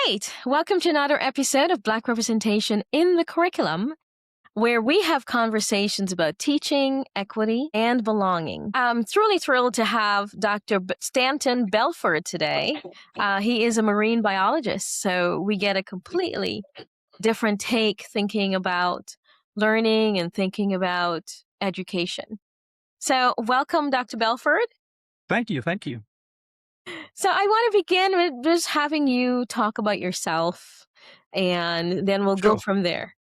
right. Welcome to another episode of Black Representation in the Curriculum, where we have conversations about teaching, equity, and belonging. I'm truly thrilled to have Dr. Stanton Belford today. He is a marine biologist, so we get a completely different take thinking about learning and thinking about education. So welcome, Dr. Belford. Thank you. Thank you. So I want to begin with just having you talk about yourself, and then we'll go Sure. from there.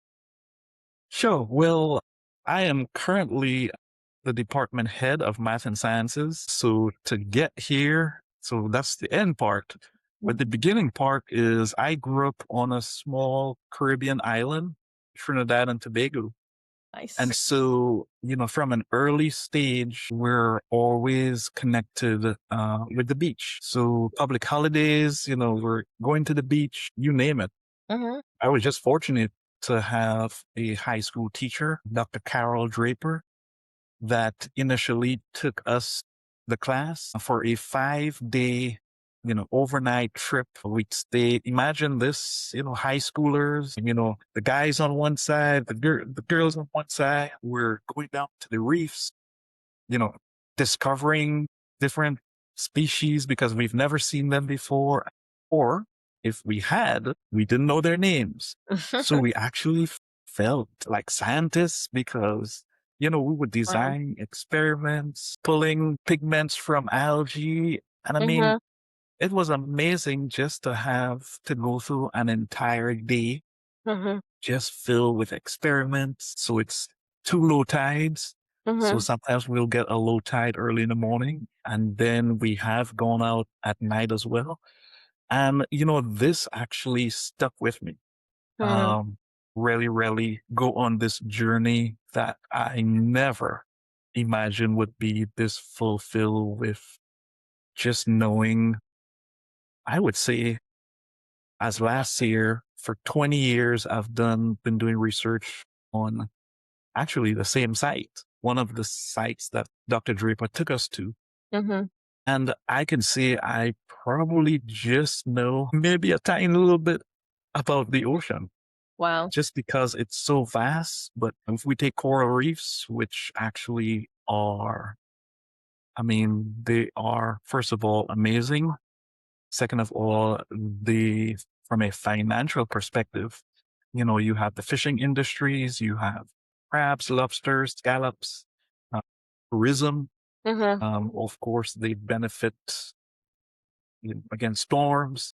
Sure. Well, I am currently the department head of math and sciences. So to get here, so that's the end part. But the beginning part is I grew up on a small Caribbean island, Trinidad and Tobago. Nice. And so, from an early stage, we're always connected with the beach. So public holidays, we're going to the beach, you name it. Mm-hmm. I was just fortunate to have a high school teacher, Dr. Carol Draper, that initially took us, the class, for a 5-day, overnight trip. We'd stay, imagine this, high schoolers, the guys on one side, the girls on one side. We're going down to the reefs, discovering different species because we've never seen them before. Or if we had, we didn't know their names. So we actually felt like scientists because, we would design experiments, pulling pigments from algae. And I mean, it was amazing just to have to go through an entire day just filled with experiments. So it's 2 low tides. So sometimes we'll get a low tide early in the morning, and then we have gone out at night as well. And, this actually stuck with me. Really go on this journey that I never imagined would be this fulfilled with just knowing, I would say, as last year, for 20 years, I've been doing research on actually the same site, one of the sites that Dr. Draper took us to. And I can say I probably just know maybe a tiny little bit about the ocean. Wow. Just because it's so vast. But if we take coral reefs, which actually are, they are, first of all, amazing. Second of all, from a financial perspective, you have the fishing industries, you have crabs, lobsters, scallops, tourism. Of course, they benefit against storms.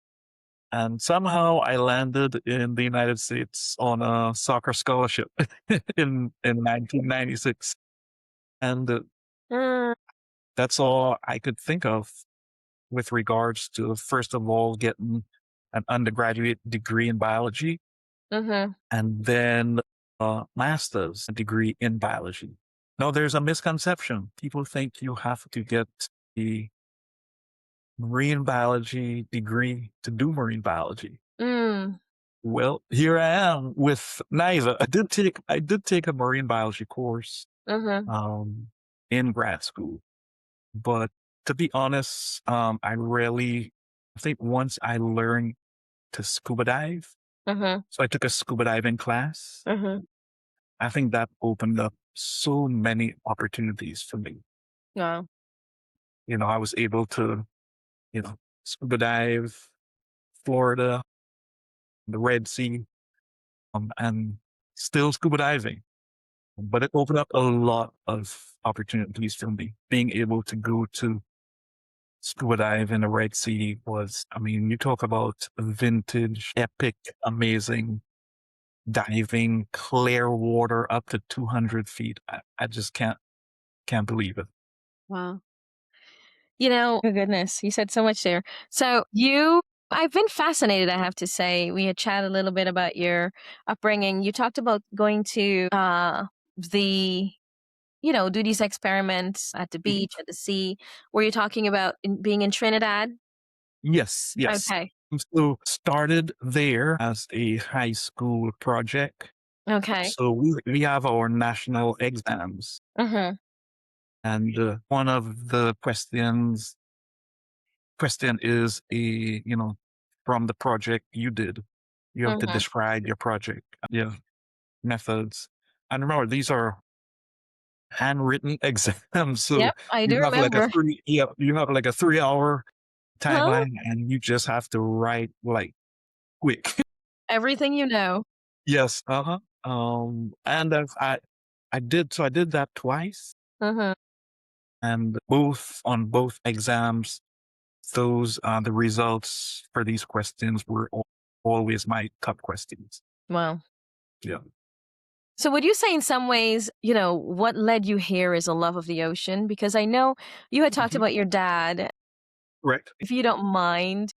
And somehow I landed in the United States on a soccer scholarship in 1996. And that's all I could think of with regards to, first of all, getting an undergraduate degree in biology and then a master's degree in biology. Now, there's a misconception. People think you have to get the marine biology degree to do marine biology. Well, here I am with neither. I did take a marine biology course in grad school, but to be honest, I think once I learned to scuba dive, so I took a scuba diving class. I think that opened up so many opportunities for me. Wow. I was able to, scuba dive, Florida, the Red Sea, and still scuba diving. But it opened up a lot of opportunities for me. Being able to go to scuba dive in the Red Sea was, you talk about vintage, epic, amazing diving, clear water up to 200 feet. I just can't believe it. Wow. Oh goodness, you said so much there. So I've been fascinated, I have to say. We had chatted a little bit about your upbringing. You talked about going to do these experiments at the beach, at the sea. Were you talking about being in Trinidad? Yes. Okay. So started there as a high school project. Okay. So we have our national exams. And one of the question is from the project you did. You have to Mhm. describe your project, yeah, methods. And remember, these are handwritten exams, so Yep, I do remember. you have like a 3 hour Huh? timeline, and you just have to write like quick. Everything you know. Yes, uh-huh. And I did that twice, Mhm. and both exams, those the results for these questions were always my top questions. Wow. Yeah. So would you say in some ways, what led you here is a love of the ocean? Because I know you had talked Mhm. about your dad, Correct. if you don't mind.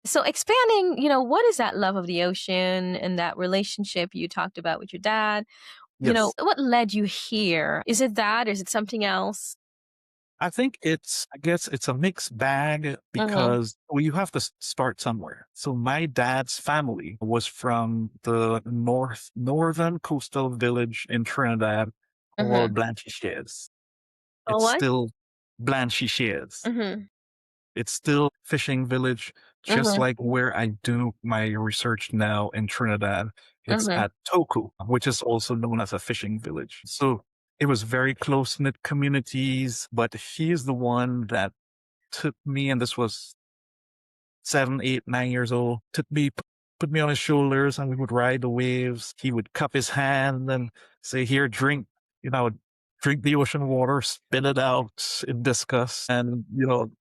So expanding, what is that love of the ocean and that relationship you talked about with your dad? Yes. What led you here? Is it that? Is it something else? I guess it's a mixed bag Mhm. because well, you have to start somewhere. So my dad's family was from the northern coastal village in Trinidad called Mhm. Blanchisseuse. Oh, It's what? still Blanchisseuse. Mhm. It's still a fishing village, just Mhm. like where I do my research now in Trinidad. It's Mhm. at Toku, which is also known as a fishing village. So it was very close knit communities, but he is the one that took me, and this was 7, 8, 9 years old, put me on his shoulders, and we would ride the waves. He would cup his hand and say, "Here, drink," I would drink the ocean water, spit it out in disgust. And,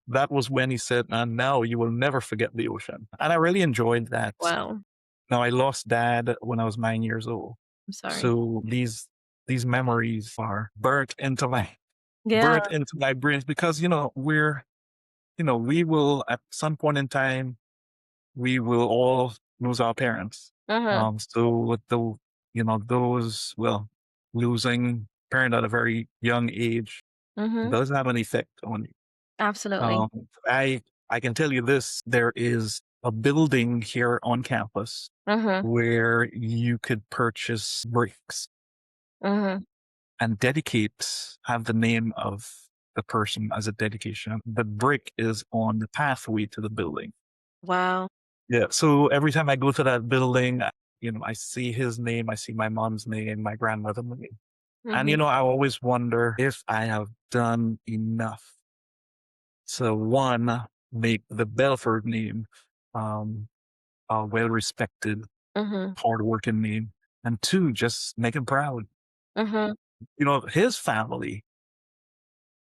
that was when he said, and now you will never forget the ocean. And I really enjoyed that. Wow. Now, I lost dad when I was 9 years old. I'm sorry. So these memories are Yeah. burnt into my brains because, we will at some point in time we will all lose our parents. Mhm. So with those, well, losing parent at a very young age Mhm. does have an effect on you. Absolutely. Um, I I can tell you this: there is a building here on campus Mhm. where you could purchase bricks Mhm. and have the name of the person as a dedication. The brick is on the pathway to the building. Wow. Yeah. So every time I go to that building, I see his name, I see my mom's name, my grandmother's name. And, Mhm. I always wonder if I have done enough to one, make the Belford name um, a well respected, Mhm. hardworking name. And two, just make him proud. Mhm. His family,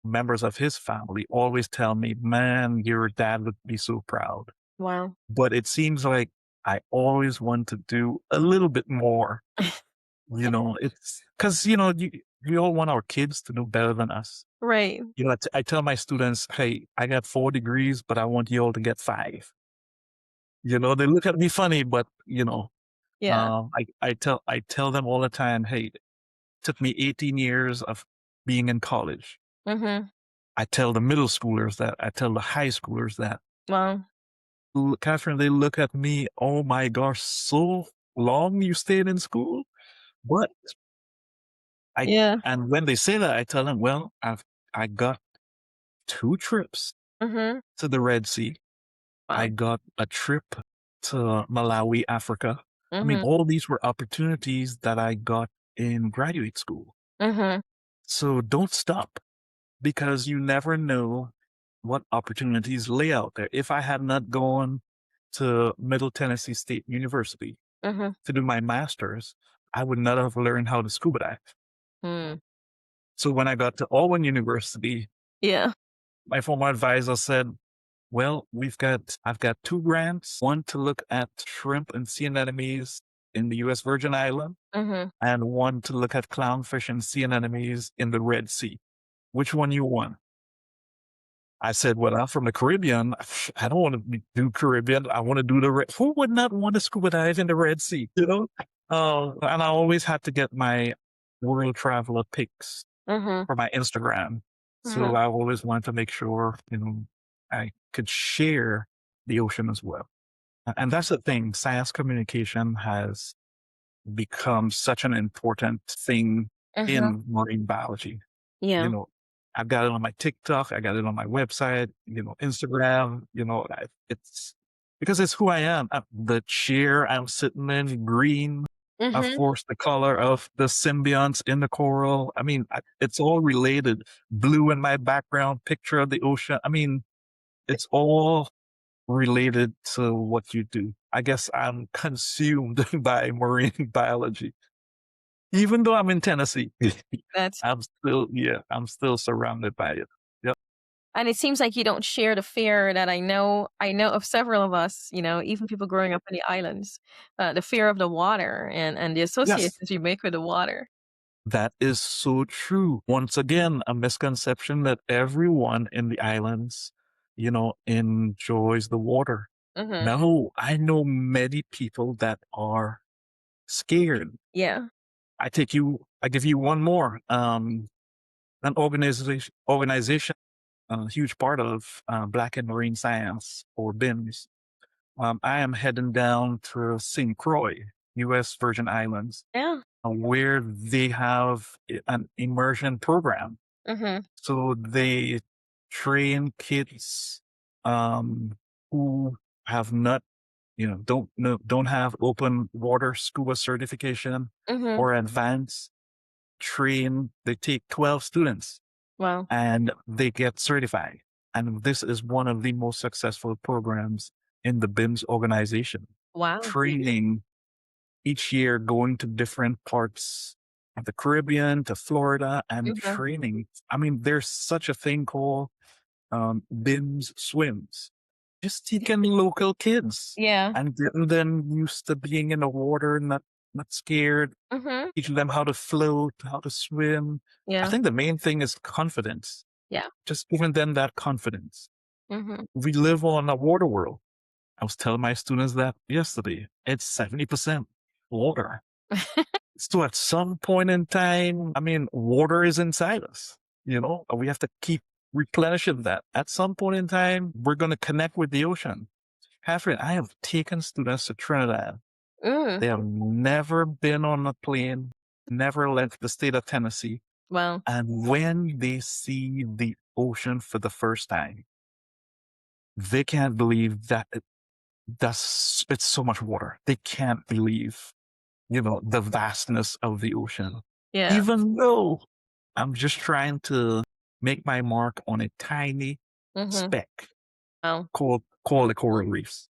members of his family always tell me, man, your dad would be so proud. Wow. But it seems like I always want to do a little bit more. It's because, we all want our kids to know better than us. Right. I tell my students, hey, I got 4 degrees, but I want you all to get 5. They look at me funny, but, Yeah. I tell them all the time, hey, it took me 18 years of being in college. Mhm. I tell the middle schoolers that, I tell the high schoolers that. Wow. Catherine, they look at me, oh my gosh, so long you stayed in school? But I Yeah. and when they say that, I tell them, well, I got 2 trips Mhm. to the Red Sea. I Wow. got a trip to Malawi, Africa. I mean, Mhm. all these were opportunities that I got in graduate school. Mhm. So don't stop because you never know what opportunities lay out there. If I had not gone to Middle Tennessee State University Mhm. to do my master's, I would not have learned how to scuba dive. Mm. So when I got to Auburn University, Yeah. my former advisor said, well, I've got 2 grants, one to look at shrimp and sea anemones in the US Virgin Islands, Mhm. and one to look at clownfish and sea anemones in the Red Sea. Which one you want? I said, well, I'm from the Caribbean. I don't want to do Caribbean. I want to do the Red. Who would not want to scuba dive in the Red Sea? And I always had to get my world traveler pics Mhm. for my Instagram. So Mhm. I always wanted to make sure, I could share the ocean as well. And that's the thing. Science communication has become such an important thing Mhm. in marine biology. You Yeah. know, I've got it on my TikTok. I got it on my website, Instagram, it's because it's who I am. The chair I'm sitting in, green. Of Mm-hmm. course, the color of the symbionts in the coral. I mean, it's all related. Blue in my background, picture of the ocean. I mean, it's all related to what you do. I guess I'm consumed by marine biology. Even though I'm in Tennessee, That's I'm still surrounded by it. Yep. and it seems like you don't share the fear that I know of several of us, even people growing up in the islands, the fear of the water and the Yes. associations you make with the water. That is so true. Once again, a misconception that everyone in the islands, enjoys the water. Mhm. No, I know many people that are scared. Yeah. I give you one more. An organization, a huge part of Black and Marine Science, or BIMS. I am heading down to St. Croix, U.S. Virgin Islands, Yeah. where they have an immersion program. Mhm. So they train kids um, who have not, don't have open water scuba certification Mhm. or advanced train. They take 12 students Wow. and they get certified. And this is one of the most successful programs in the BIMS organization. Wow. Training each year, going to different parts of the Caribbean, to Florida, and Mhm. training. I mean, there's such a thing called BIMS swims. Just taking local kids Yeah. and getting them used to being in the water, not scared, Mhm. teaching them how to float, how to swim. I Yeah. think the main thing is confidence. Yeah. Just giving them that confidence. Mhm. We live on a water world. I was telling my students that yesterday. It's 70% water. So at some point in time, I mean, water is inside us, we have to keep replenishing that. At some point in time, we're going to connect with the ocean. Catherine, I have taken students to Trinidad. Mm. They have never been on a plane, never left the state of Tennessee. Well, And when they see the ocean for the first time, they can't believe that it's so much water. They can't believe, the vastness of the ocean. yeah. Even though I'm just trying to make my mark on a tiny Mhm. speck Wow. called the coral reefs.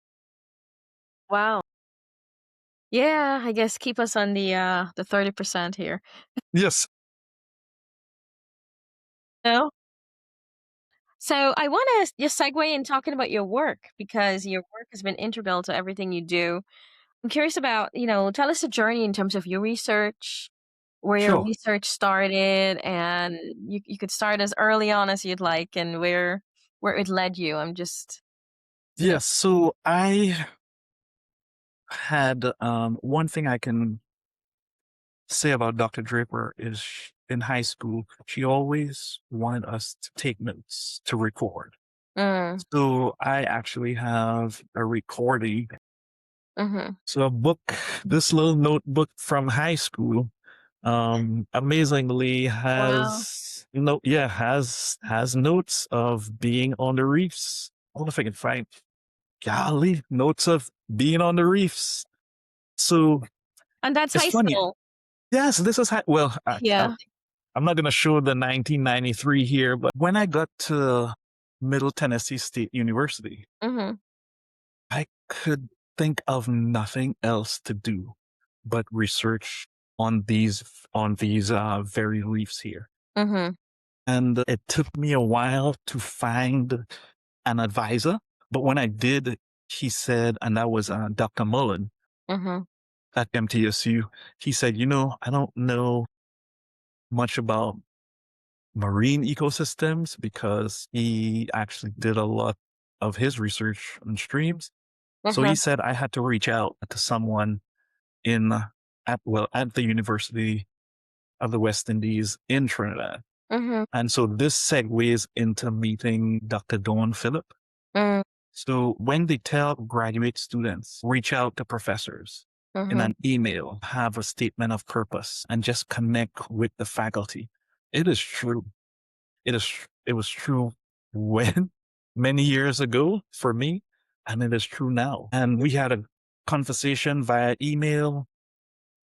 Wow. Yeah, I guess keep us on the 30% here. Yes. No? So I want to just segue in talking about your work because your work has been integral to everything you do. I'm curious about, tell us the journey in terms of your research, where your Sure. research started, and you could start as early on as you'd like, and where it led you. I'm just, you know, Yes. So I had one thing I can say about Dr. Draper is in high school, she always wanted us to take notes to record. mm, So I actually have a recording. mm-hmm. So a book, this little notebook from high school, amazingly Wow. has notes of being on the reefs. I wonder if I can find, golly, notes of being on the reefs. So And that's it's high funny. school. Yes, this is well, Yeah. I'm not going to show the 1993 here, but when I got to Middle Tennessee State University, Mm-hmm. I could think of nothing else to do but research on these very reefs here. Mm-hmm. And it took me a while to find an advisor, but when I did, he said, and that was Dr. Mullen Mm-hmm. at MTSU. He said, I don't know much about marine ecosystems because he actually did a lot of his research on streams. So he Mm-hmm. said I had to reach out to someone in at the University of the West Indies in Trinidad. Mm-hmm. And so this segues into meeting Dr. Dawn Phillip. Mm-hmm. So when they tell graduate students, reach out to professors in Mm-hmm. an email, have a statement of purpose, and just connect with the faculty, it is true. It was true when many years ago for me. and it is true now. And we had a conversation via email.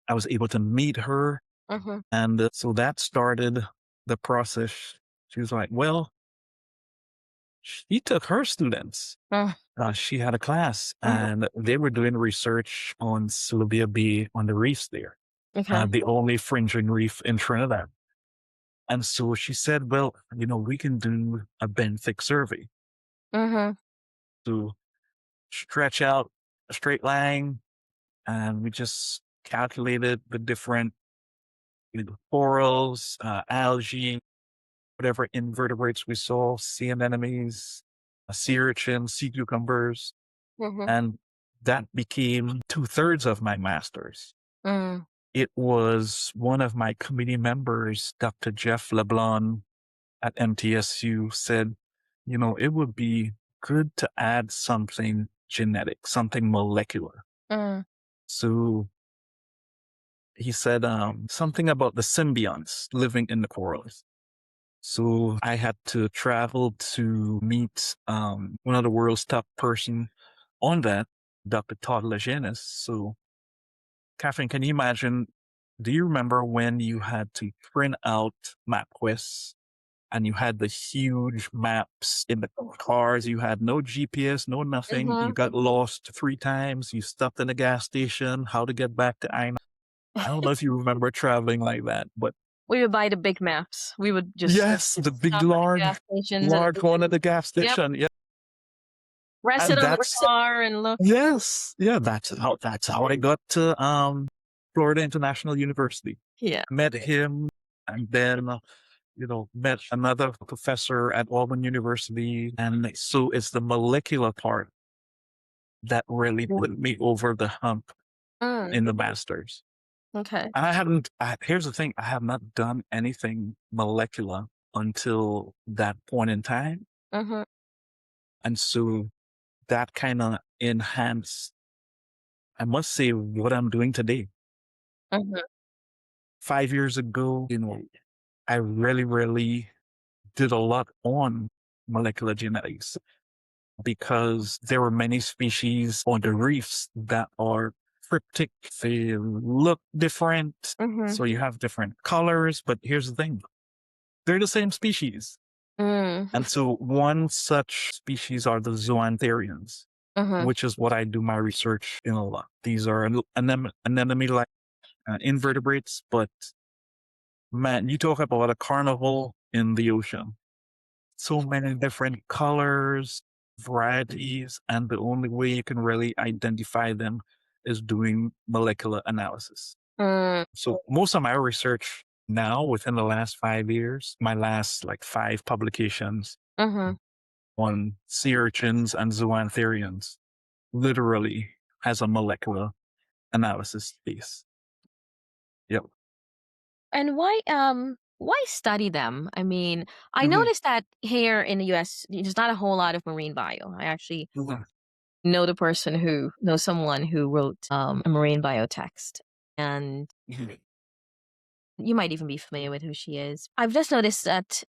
I was able to meet her. Mhm. And so that started the process. She was like, well, she took her students. Mm, She had a class mhm. and they were doing research on Sylvia Bay on the reefs there, Okay. the only fringing reef in Trinidad. And so she said, well, we can do a benthic survey Mhm. to stretch out a straight line. And we just calculated the different corals, algae, whatever invertebrates we saw, sea anemones, sea urchins, sea cucumbers. Mhm. And that became two-thirds of my master's. Mm. It was one of my committee members, Dr. Jeff LeBlanc at MTSU, said, it would be good to add something genetic, something molecular. Mm. So he said something about the symbionts living in the corals. So I had to travel to meet one of the world's top person on that, Dr. Todd Lejeunesse. So, Catherine, can you imagine? Do you remember when you had to print out MapQuest and you had the huge maps in the cars? You had no GPS, no nothing. You Mhm. got lost 3 times. You stopped in a gas station. How to get back to I don't know if you remember traveling like that, but We would buy the big maps. We would just yes, the big stop at the gas stations and large one at the gas yep, station. Yeah. rest it And on the that's car and look. yes. Yeah, that's how I got to Florida International University. Yeah. Met him and then met another professor at Auburn University. And so it's the molecular part that really put me over the hump Mm. in the masters. Okay. And here's the thing, I have not done anything molecular until that point in time. Mhm. And so that kind of enhanced, I must say, what I'm doing today. Mhm. 5 years ago, I really, really did a lot on molecular genetics because there were many species on the reefs that are cryptic. They look different. Mhm. So you have different colors, but here's the thing. They're the same species. Mm. And so one such species are the zoantherians, Mhm. which is what I do my research in a lot. These are anemone-like invertebrates, but man, you talk about a carnival in the ocean. So many different colors, varieties, and the only way you can really identify them is doing molecular analysis. Mm. So most of my research now, within the last 5 years, my last like 5 publications Mhm. on sea urchins and zoantherians literally has a molecular analysis piece. Yep. And why study them? I mean, I Mhm. noticed that here in the US there's not a whole lot of marine bio. I actually Mhm. know someone who wrote a marine bio text. And Mhm. you might even be familiar with who she is. I've just noticed that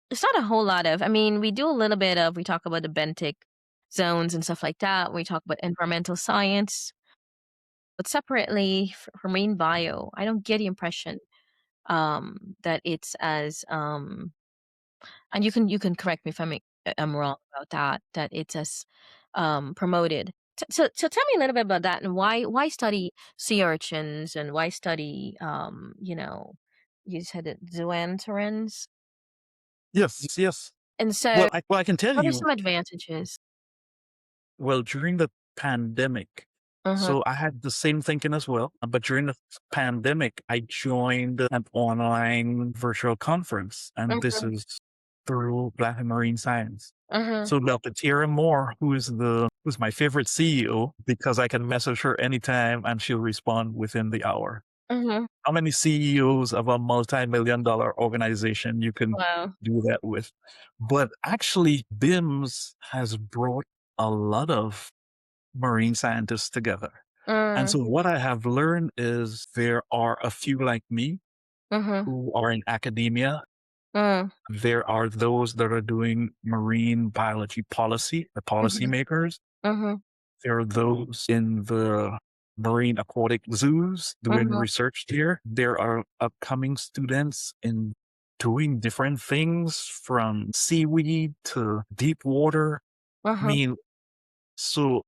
it's not a whole lot of, I mean, we do a little bit of, we talk about the benthic zones and stuff like that. We talk about environmental science, but separately for marine bio, I don't get the impression that it's as, and you can correct me if I'm wrong about that, that it's as promoted. So tell me a little bit about that and why study sea urchins and why study you said it zoanthorans. Yes, yes. And so Well, I can tell what are you. some advantages? Well, during the pandemic, Uh-huh. so I had the same thinking as well. But during the pandemic, I joined an online virtual conference, and this Uh-huh. is through Black and Marine Science. Uh-huh. So Dr. Tara Moore, who's my favorite CEO, because I can message her anytime and she'll respond within the hour. Uh-huh. How many CEOs of a multi-million-dollar organization you can Wow. do that with? But actually, BIMS has brought a lot of marine scientists together. And Uh, so what I have learned is there are a few like me uh-huh. who are in academia Mm, There are those that are doing marine biology policy, the mhm, policymakers. mhm, There are those in the marine aquatic zoos doing mhm, research here. There are upcoming students in doing different things from seaweed to deep water. I mhm, mean, so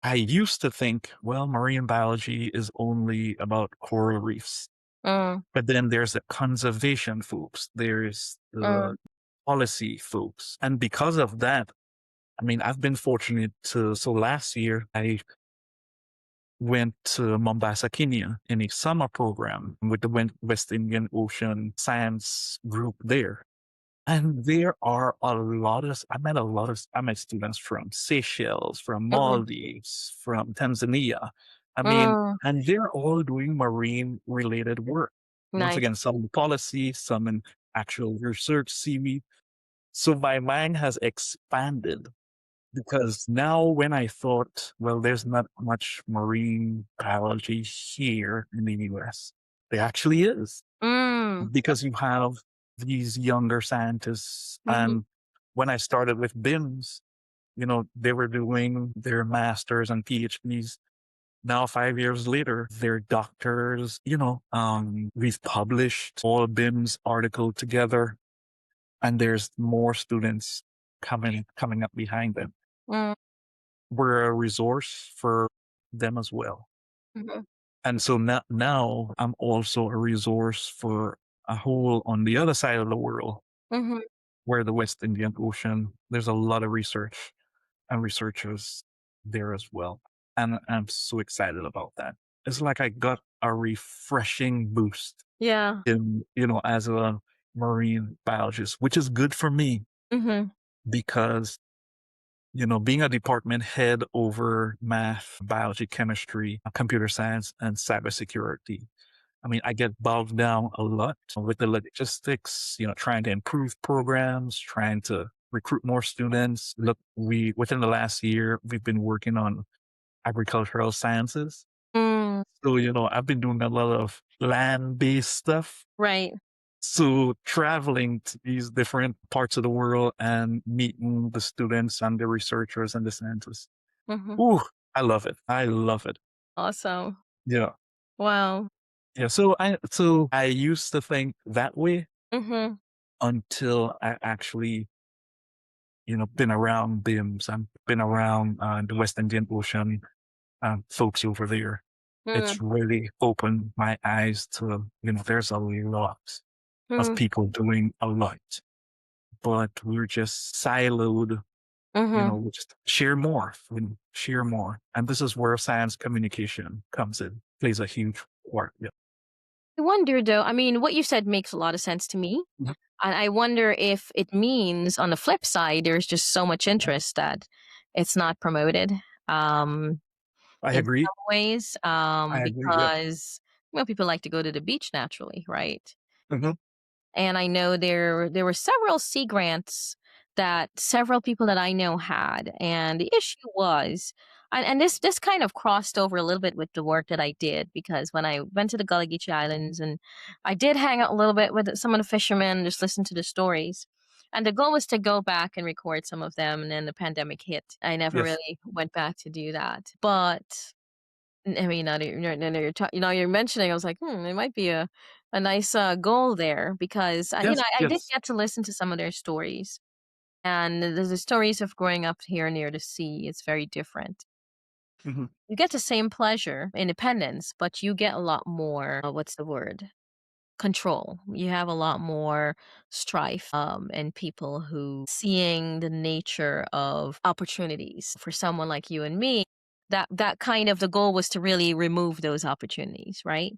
I used to think, well, marine biology is only about coral reefs. mm, But then there's the conservation folks, there's mm, the policy folks. And because of that, I mean, I've been fortunate to, so last year I went to Mombasa, Kenya in a summer program with the West Indian Ocean Science group there. And there are I met students from Seychelles, from mhm, Maldives, from Tanzania. I mean, mm. and they're all doing marine related work. Once Nice. again, some in policy, some in actual research, seaweed. So my mind has expanded because now when I thought, well, there's not much marine biology here in the US, there actually is Mm, because you have these younger scientists. mhm, And when I started with BIMS, they were doing their masters and PhDs. Now, 5 years later, they're doctors. We've published all BIMS article together, and there's more students coming up behind them. mm, We're a resource for them as well. mhm, And so now I'm also a resource for a whole on the other side of the world mhm. where the West Indian Ocean, there's a lot of research and researchers there as well. And I'm so excited about that. It's like I got a refreshing boost Yeah. as a marine biologist, which is good for me Mhm, because, being a department head over math, biology, chemistry, computer science, and cybersecurity. I mean, I get bogged down a lot with the logistics, trying to improve programs, trying to recruit more students. Look, within the last year, we've been working on agricultural sciences. mm. So, I've been doing a lot of land-based stuff. Right. So traveling to these different parts of the world and meeting the students and the researchers and the scientists. Mhm. Ooh, I love it. I love it. Awesome. Yeah. Wow. Yeah. So I used to think that way Mhm, until I actually, been around BIMS. I've been around the West Indian Ocean folks over there. It's mm, really opened my eyes to, there's a lot of mm, people doing a lot, but we're just siloed, mhm. we just share more. And this is where science communication comes in, plays a huge part. Yeah. I wonder though, I mean, what you said makes a lot of sense to me. Mhm. And I wonder if it means on the flip side, there's just so much interest that it's not promoted um, I in agree. some ways I agree. Yeah. because, well, people like to go to the beach naturally, right? Mhm. And I know there were several sea grants that several people that I know had, and the issue was, and this kind of crossed over a little bit with the work that I did because when I went to the Gullah Geechee Islands and I did hang out a little bit with some of the fishermen, just listen to the stories. And the goal was to go back and record some of them, and then the pandemic hit. I never Yes. really went back to do that. But I mean, now that you're mentioning, I was like, it might be a nice goal there because Yes. I did Yes. get to listen to some of their stories, and the stories of growing up here near the sea is very different. Mhm. You get the same pleasure, independence, but you get a lot more. What's the word? Control. You have a lot more strife, and people who seeing the nature of opportunities for someone like you and me. That kind of the goal was to really remove those opportunities, right?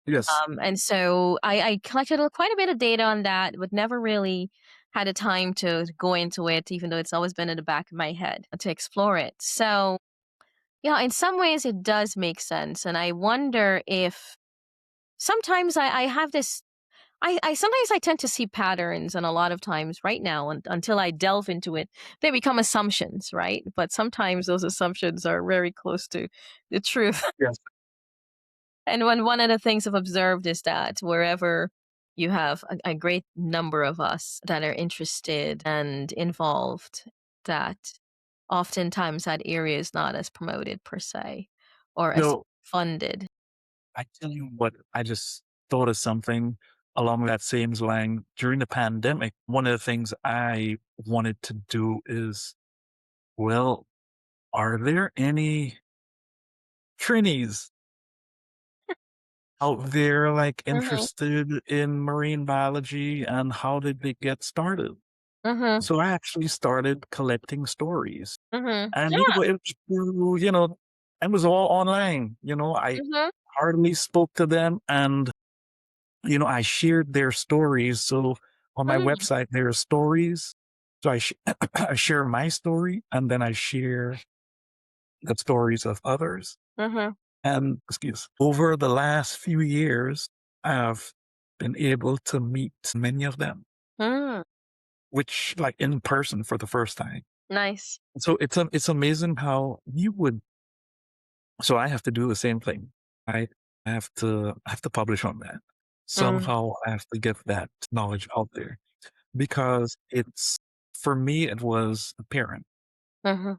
Yes. And so I collected quite a bit of data on that, but never really had a time to go into it, even though it's always been in the back of my head to explore it. So, yeah, in some ways it does make sense. And I wonder if sometimes I have this I sometimes I tend to see patterns, and a lot of times right now, until I delve into it, they become assumptions, right? But sometimes those assumptions are very close to the truth. Yes. And one of the things I've observed is that wherever you have a great number of us that are interested and involved that oftentimes that area is not as promoted per se or as No, funded. I tell you what, I just thought of something along that same line. During the pandemic, one of the things I wanted to do is, well, are there any trainees out there like Mhm, interested in marine biology and how did they get started? mhm, So I actually started collecting stories mhm. and Yeah, it was through, it was all online. I mhm, hardly spoke to them and I shared their stories. So on my mhm, website, there are stories. So I share my story and then I share the stories of others. mhm, And over the last few years, I've been able to meet many of them, mm. which like in person for the first time. Nice. So it's amazing how you would. So I have to do the same thing. I I have to publish on that. Mm, Somehow I have to get that knowledge out there because it's for me it was a parent, mhm,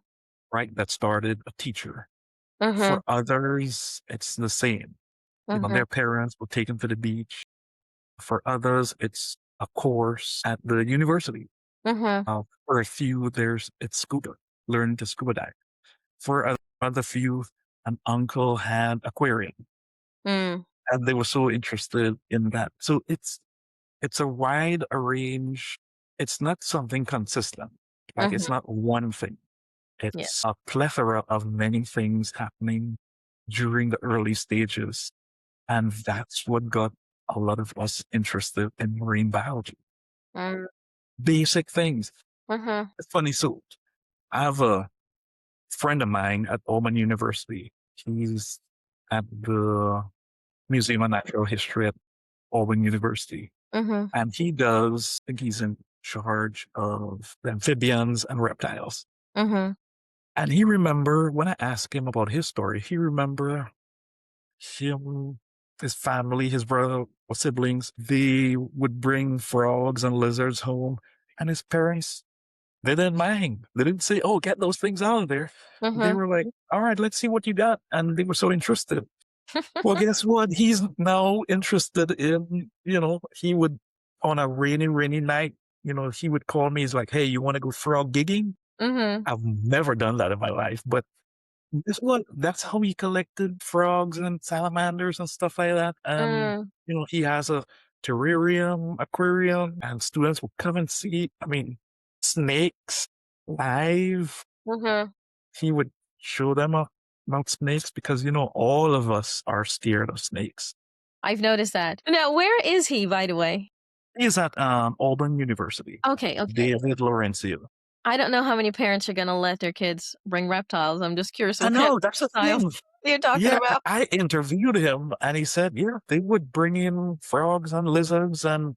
right, that started a teacher. mhm, For others, it's the same. mhm, Their parents will take them to the beach. For others, it's a course at the university. mhm, For a few, it's scuba, learning to scuba dive. For other few, an uncle had aquarium, mm. and they were so interested in that. So it's a wide range. It's not something consistent. Like it's Mhm. not one thing. Yeah. It's a plethora of many things happening during the early stages. And that's what got a lot of us interested in marine biology. Mm, Basic things. mhm, It's funny. So I have a friend of mine at Auburn University. He's at the Museum of Natural History at Auburn University. mhm, And I think he's in charge of the amphibians and reptiles. mhm, And he remember when I asked him about his story, he remember him, his family, his brother or siblings, they would bring frogs and lizards home. And his parents, they didn't mind. They didn't say, oh, get those things out of there. They mhm. were like, all right, let's see what you got. And they were so interested. Well, guess what? He's now interested in, he would, on a rainy night, he would call me. He's like, hey, you want to go frog gigging? Mhm. I've never done that in my life, but guess what? That's how he collected frogs and salamanders and stuff like that. And, Mm, he has a terrarium, aquarium, and students will come and see, I mean, snakes live. mhm. He would show them about snakes because, all of us are scared of snakes. I've noticed that. Now, where is he, by the way? He's at Auburn University, Okay, okay. David Lawrenceo. I don't know how many parents are gonna let their kids bring reptiles. I'm just curious I what kind know, of that's the reptiles thing. you're talking Yeah, about. I interviewed him and he said, yeah, they would bring in frogs and lizards and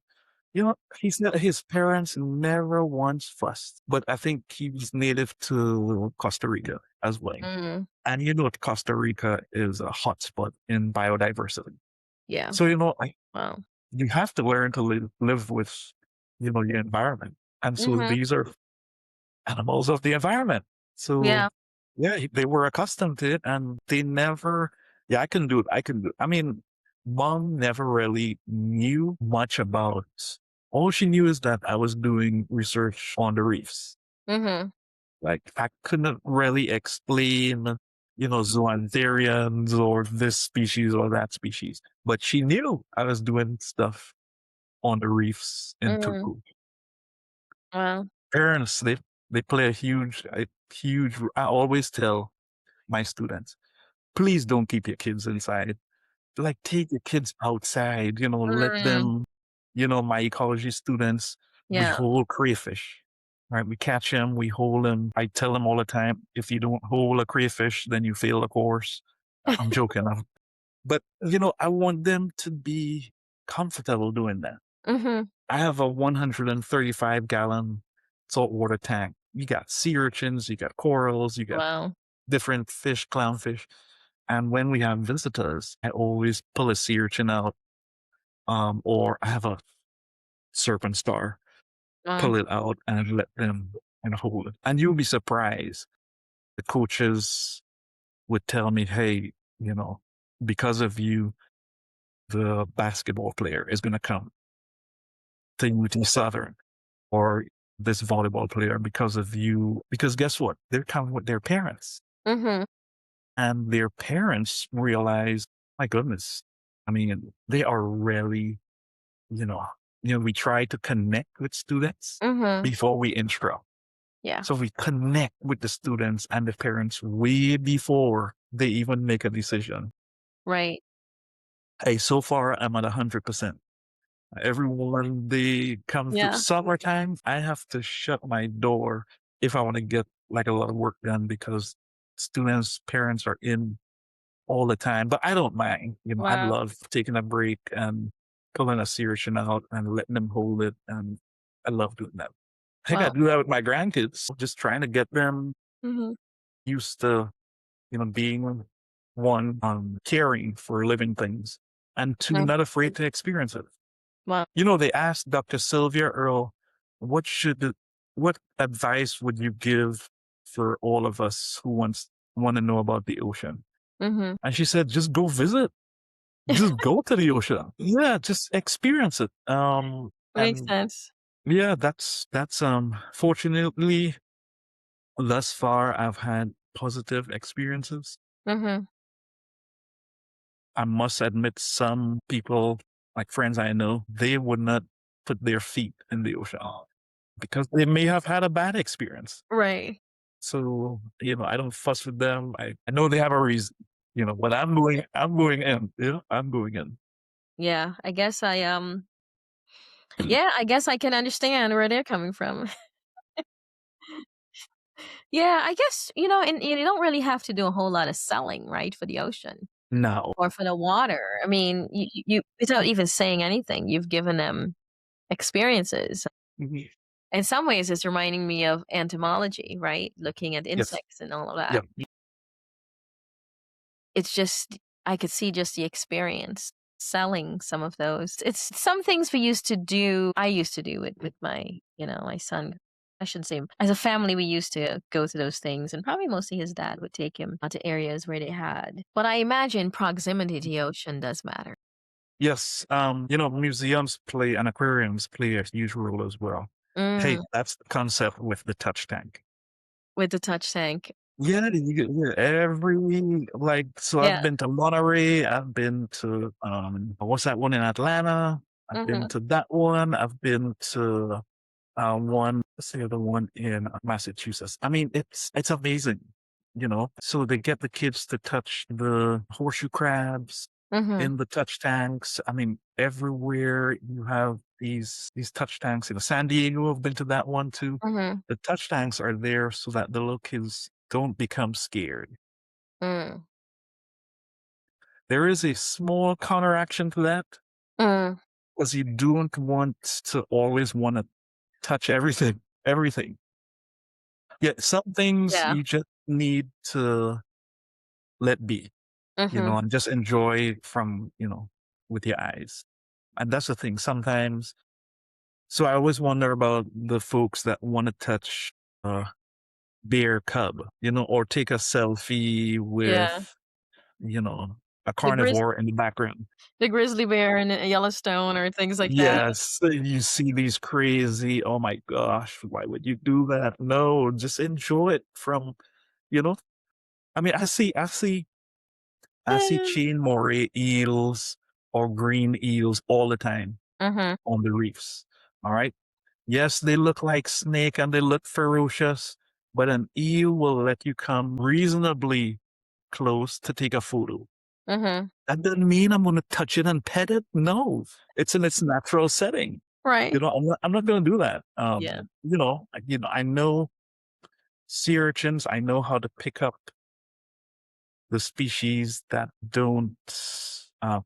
he said his parents never once fussed. But I think he was native to Costa Rica as well. Mm, And Costa Rica is a hotspot in biodiversity. yeah. So, Wow. you have to learn to live with, your environment. And so Mhm. these are animals of the environment. So Yeah. yeah, they were accustomed to it and they never, yeah, I can do it. I can do it. I mean, mom never really knew much about, all she knew is that I was doing research on the reefs. Mhm. Like I couldn't really explain, zoantherians or this species or that species, but she knew I was doing stuff on the reefs in Mm. Tuku. Wow. Parents, they play a huge. I always tell my students, please don't keep your kids inside. Like take your kids outside. Let Mm. them. My ecology students, we Yeah. hold crayfish. Right, we catch them, we hold them. I tell them all the time, if you don't hold a crayfish, then you fail the course. I'm joking, but I want them to be comfortable doing that. Mhm. I have a 135-gallon saltwater tank. You got sea urchins, you got corals, you got Wow. different fish, clownfish. And when we have visitors, I always pull a sea urchin out or I have a serpent star, Uh, pull it out and let them and hold it. And you'll be surprised. The coaches would tell me, hey, you know, because of you, the basketball player is going to come to UT Southern, or this volleyball player because of you. Because guess what? They're coming with their parents, mm-hmm. and their parents realize, my goodness, I mean, they are really, you know, we try to connect with students Mm-hmm. before we intro. Yeah. So we connect with the students and the parents way before they even make a decision. Right. Hey, so far I'm at 100%. Everyone, they come through Yeah. summertime, I have to shut my door if I want to get like a lot of work done because students' parents are in all the time. But I don't mind. I Wow. love taking a break and pulling a surgeon out and letting them hold it. And I love doing that. I think I Wow. do that with my grandkids, just trying to get them Mm-hmm. used to, being one, caring for living things, and two, Mm. not afraid to experience it. Wow. They asked Dr. Sylvia Earle, what advice would you give for all of us who want to know about the ocean? Mm-hmm. And she said, just go visit, just go to the ocean. Yeah, just experience it. Makes And sense. yeah, that's fortunately thus far I've had positive experiences. Mm-hmm. I must admit, some people, like friends I know, they would not put their feet in the ocean because they may have had a bad experience. Right. So, I don't fuss with them. I know they have a reason, but I'm going in, I'm going in. Yeah. Yeah, I guess I can understand where they're coming from. Yeah, I guess, and you don't really have to do a whole lot of selling, right, for the ocean No. or for the water. I mean, you without even saying anything, you've given them experiences. Mhm. In some ways, it's reminding me of entomology, right? Looking at Yes. insects and all of that. Yeah. It's just, I could see just the experience selling some of those. It's some things I used to do with my, my son. I shouldn't say, as a family, we used to go to those things, and probably mostly his dad would take him to areas where they had. But I imagine proximity to the ocean does matter. Yes. Museums play and aquariums play a huge role as well. Hey, Mm, that's the concept with the touch tank. with the touch tank. Yeah, so Yeah. I've been to Monterey, I've been to what's that one in Atlanta? I've been Mm-hmm. to that one. I've been to one, what's the other one in Massachusetts? I mean, it's amazing, So they get the kids to touch the horseshoe crabs Mm-hmm. in the touch tanks. I mean, everywhere you have these touch tanks. San Diego, I've been to that one too. Mm-hmm. The touch tanks are there so that the little kids don't become scared. Mm. There is a small counteraction to that Mm. because you don't want to always want to touch everything. Everything. Yeah, some things Yeah. you just need to let be, Mm-hmm. and just enjoy from, with your eyes. And that's the thing. Sometimes, so I always wonder about the folks that want to touch a bear cub, or take a selfie Yeah. with, you know, a The grizz carnivore in the background. the grizzly bear in Yellowstone or things like that. Yes, you see these crazy, oh my gosh, why would you do that? No, just enjoy it from, you know, I mean, I see chain moray eels or green eels all the time Mhm, on the reefs. All right. Yes, they look like snake and they look ferocious, but an eel will let you come reasonably close to take a photo. mhm. That doesn't mean I'm going to touch it and pet it. No, it's in its natural setting. Right. I'm not going to do that. Yeah. I know sea urchins. I know how to pick up the species that don't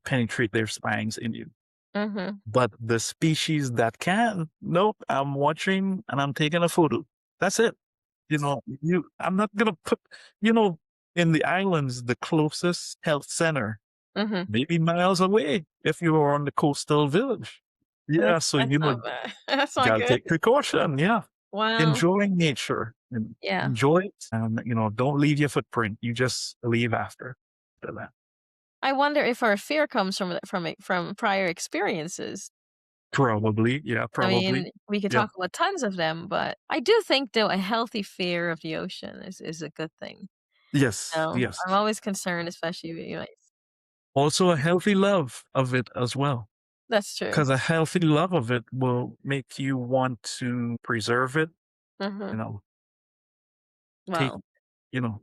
penetrate their spines in you. Mhm. But the species that can, nope, I'm watching and I'm taking a photo. That's it. I'm not going to put, you know, in the islands, the closest health center Mhm. maybe miles away if you are on the coastal village. Yeah, so That's not bad. That's you not gotta good. take precaution. Yeah, Wow. enjoy nature and Yeah. enjoy it, and don't leave your footprint. You just leave after that. I wonder if our fear comes from prior experiences. Probably, yeah, I probably, mean, we could yeah. talk about tons of them, but I do think, though, a healthy fear of the ocean is a good thing. Yes, yes. I'm always concerned, especially, Also, a healthy love of it as well, that's true. because a healthy love of it will make you want to preserve it. You Mhm. know, take, Wow. you know,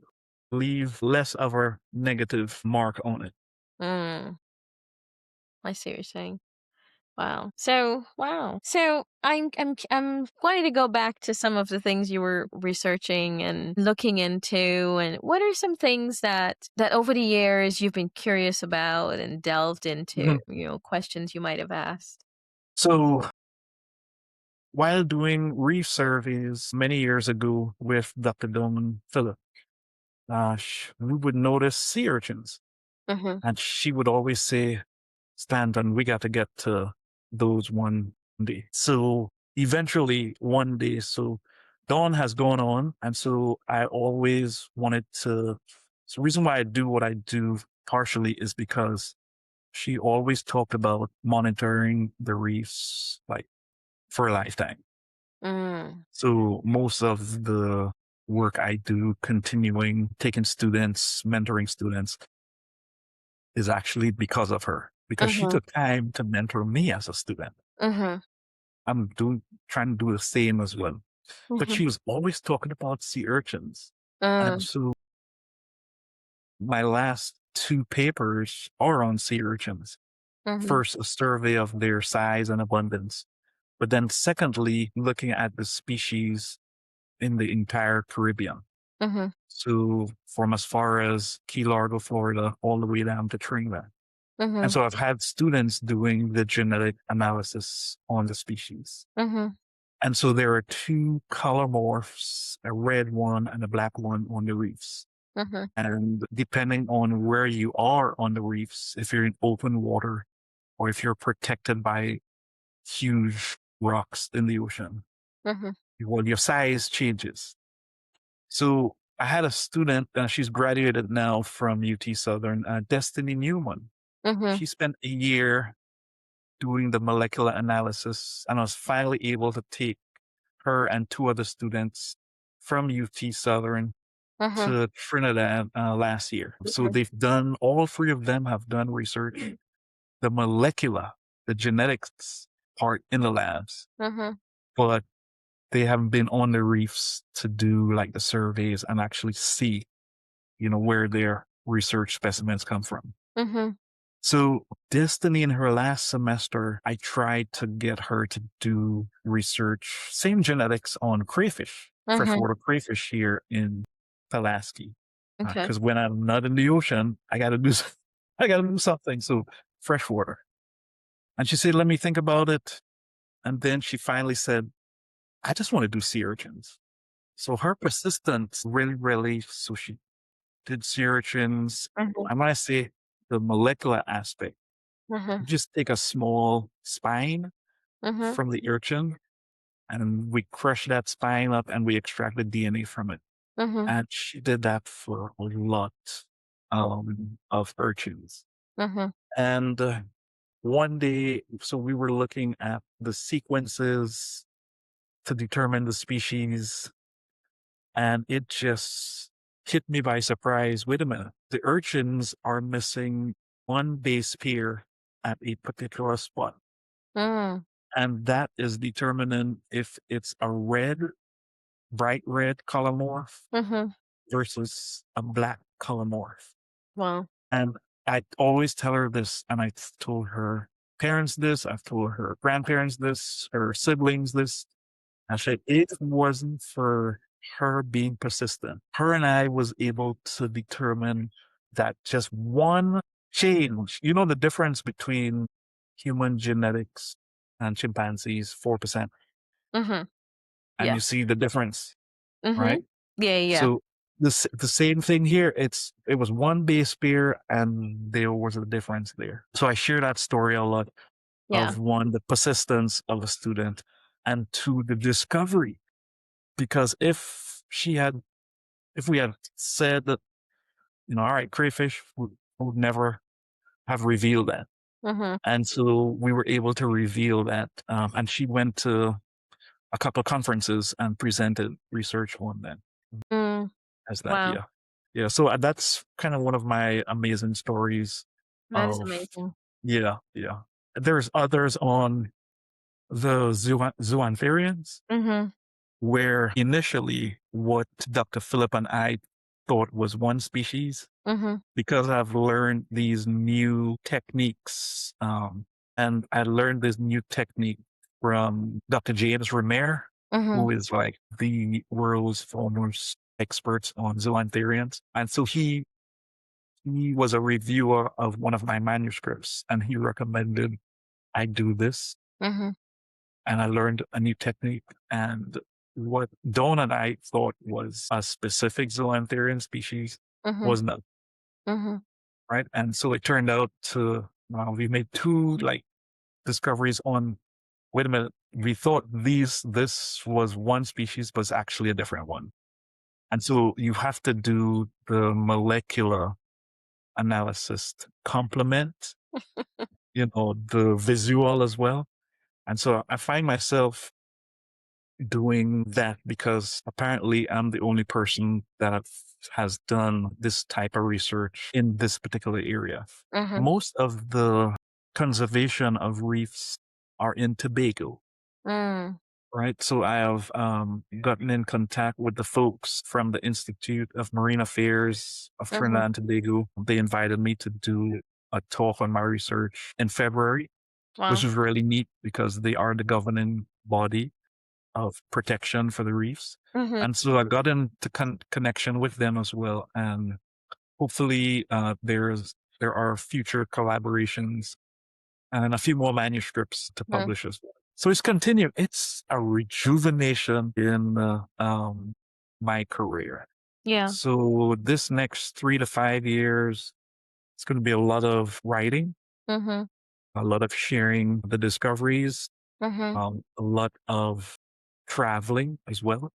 leave less of a negative mark on it. Mm, I see what you're saying. Wow. So, wow. So, I'm wanting to go back to some of the things you were researching and looking into, and what are some things that over the years you've been curious about and delved into, Mhm. questions you might have asked? So, while doing reef surveys many years ago with Dr. Dolman Phillip, we would notice sea urchins, Mhm. and she would always say, Stanton, we got to get to those one day. So eventually one day, so Dawn has gone on. And so I always wanted to, so the reason why I do what I do partially is because she always talked about monitoring the reefs like for a lifetime. Mm. So most of the work I do continuing, taking students, mentoring students is actually because of her, because she Mhm. took time to mentor me as a student. Mhm. I'm trying to do the same as well. But Mhm. she was always talking about sea urchins. And Mm. so my last two papers are on sea urchins. Mhm. First, a survey of their size and abundance. But then secondly, looking at the species in the entire Caribbean. Mhm. So from as far as Key Largo, Florida, all the way down to Trinidad. And Mhm. so I've had students doing the genetic analysis on the species. Mhm. And so there are two color morphs, a red one and a black one on the reefs. Mhm. And depending on where you are on the reefs, if you're in open water or if you're protected by huge rocks in the ocean, Mhm. well, your size changes. So I had a student, she's graduated now from UT Southern, Destiny Newman. Mhm. She spent a year doing the molecular analysis, and I was finally able to take her and two other students from UT Southern Mhm. to Trinidad last year. So Mhm. all three of them have done research, the molecular, the genetics part in the labs, Mhm. but they haven't been on the reefs to do like the surveys and actually see, where their research specimens come from. Mhm. So Destiny in her last semester, I tried to get her to do research, same genetics on crayfish, Mhm. freshwater crayfish here in Pulaski. Okay. Because when I'm not in the ocean, I got to do, I got to do something. So freshwater. And she said, "Let me think about it." And then she finally said, "I just want to do sea urchins." So her persistence really, really. So she did sea urchins. Mhm. I might say the molecular aspect. Mhm. You just take a small spine Mhm. from the urchin and we crush that spine up and we extract the DNA from it. Mhm. And she did that for a lot of urchins. Mhm. And one day, so we were looking at the sequences to determine the species, and it just hit me by surprise. Wait a minute. The urchins are missing one base pair at a particular spot. Mm. And that is determining if it's a bright red color morph Mhm. versus a black color morph. Wow. And I always tell her this, and I've told her parents this, I've told her grandparents this, her siblings this. I said, it wasn't for her being persistent. Her and I was able to determine that just one change, the difference between human genetics and chimpanzees, 4%. Mhm. And Yeah. you see the difference, Mhm. right? Yeah, yeah. So the same thing here. It was one base pair, and there was a difference there. So I share that story a lot Yeah. of one, the persistence of a student, and two, the discovery. Because if we had said that, all right, crayfish would never have revealed that. Mm-hmm. And so we were able to reveal that. And she went to a couple of conferences and presented research on that Mm. as that. Wow. Yeah. Yeah. So that's kind of one of my amazing stories That is of, amazing. yeah. Yeah. There's others on the zoantherians, Mm-hmm. where initially what Dr. Phillip and I thought was one species, Mm-hmm. because I've learned these new techniques. And I learned this new technique from Dr. James Remer, Mm-hmm. who is like the world's foremost experts on zoantherians. And so he was a reviewer of one of my manuscripts, and he recommended I do this. Mm-hmm. And I learned a new technique. And what Dawn and I thought was a specific zoantherian species Mm-hmm. was not, Mm-hmm. right? And so it turned out to, we made two like discoveries on, wait a minute, we thought this was one species, but it's actually a different one. And so you have to do the molecular analysis to complement, the visual as well. And so I find myself doing that because apparently I'm the only person that has done this type of research in this particular area. Mm-hmm. Most of the conservation of reefs are in Tobago, Mm. right? So I have gotten in contact with the folks from the Institute of Marine Affairs of Mm-hmm. Trinidad and Tobago. They invited me to do a talk on my research in February, which Wow. is really neat because they are the governing body of protection for the reefs. Mm-hmm. And so I got into connection with them as well. And hopefully there are future collaborations and a few more manuscripts to Mm. publish as well. So it's continued. It's a rejuvenation in my career. Yeah. So this next 3 to 5 years, it's going to be a lot of writing, Mm-hmm. a lot of sharing the discoveries, Mm-hmm. a lot of traveling as well,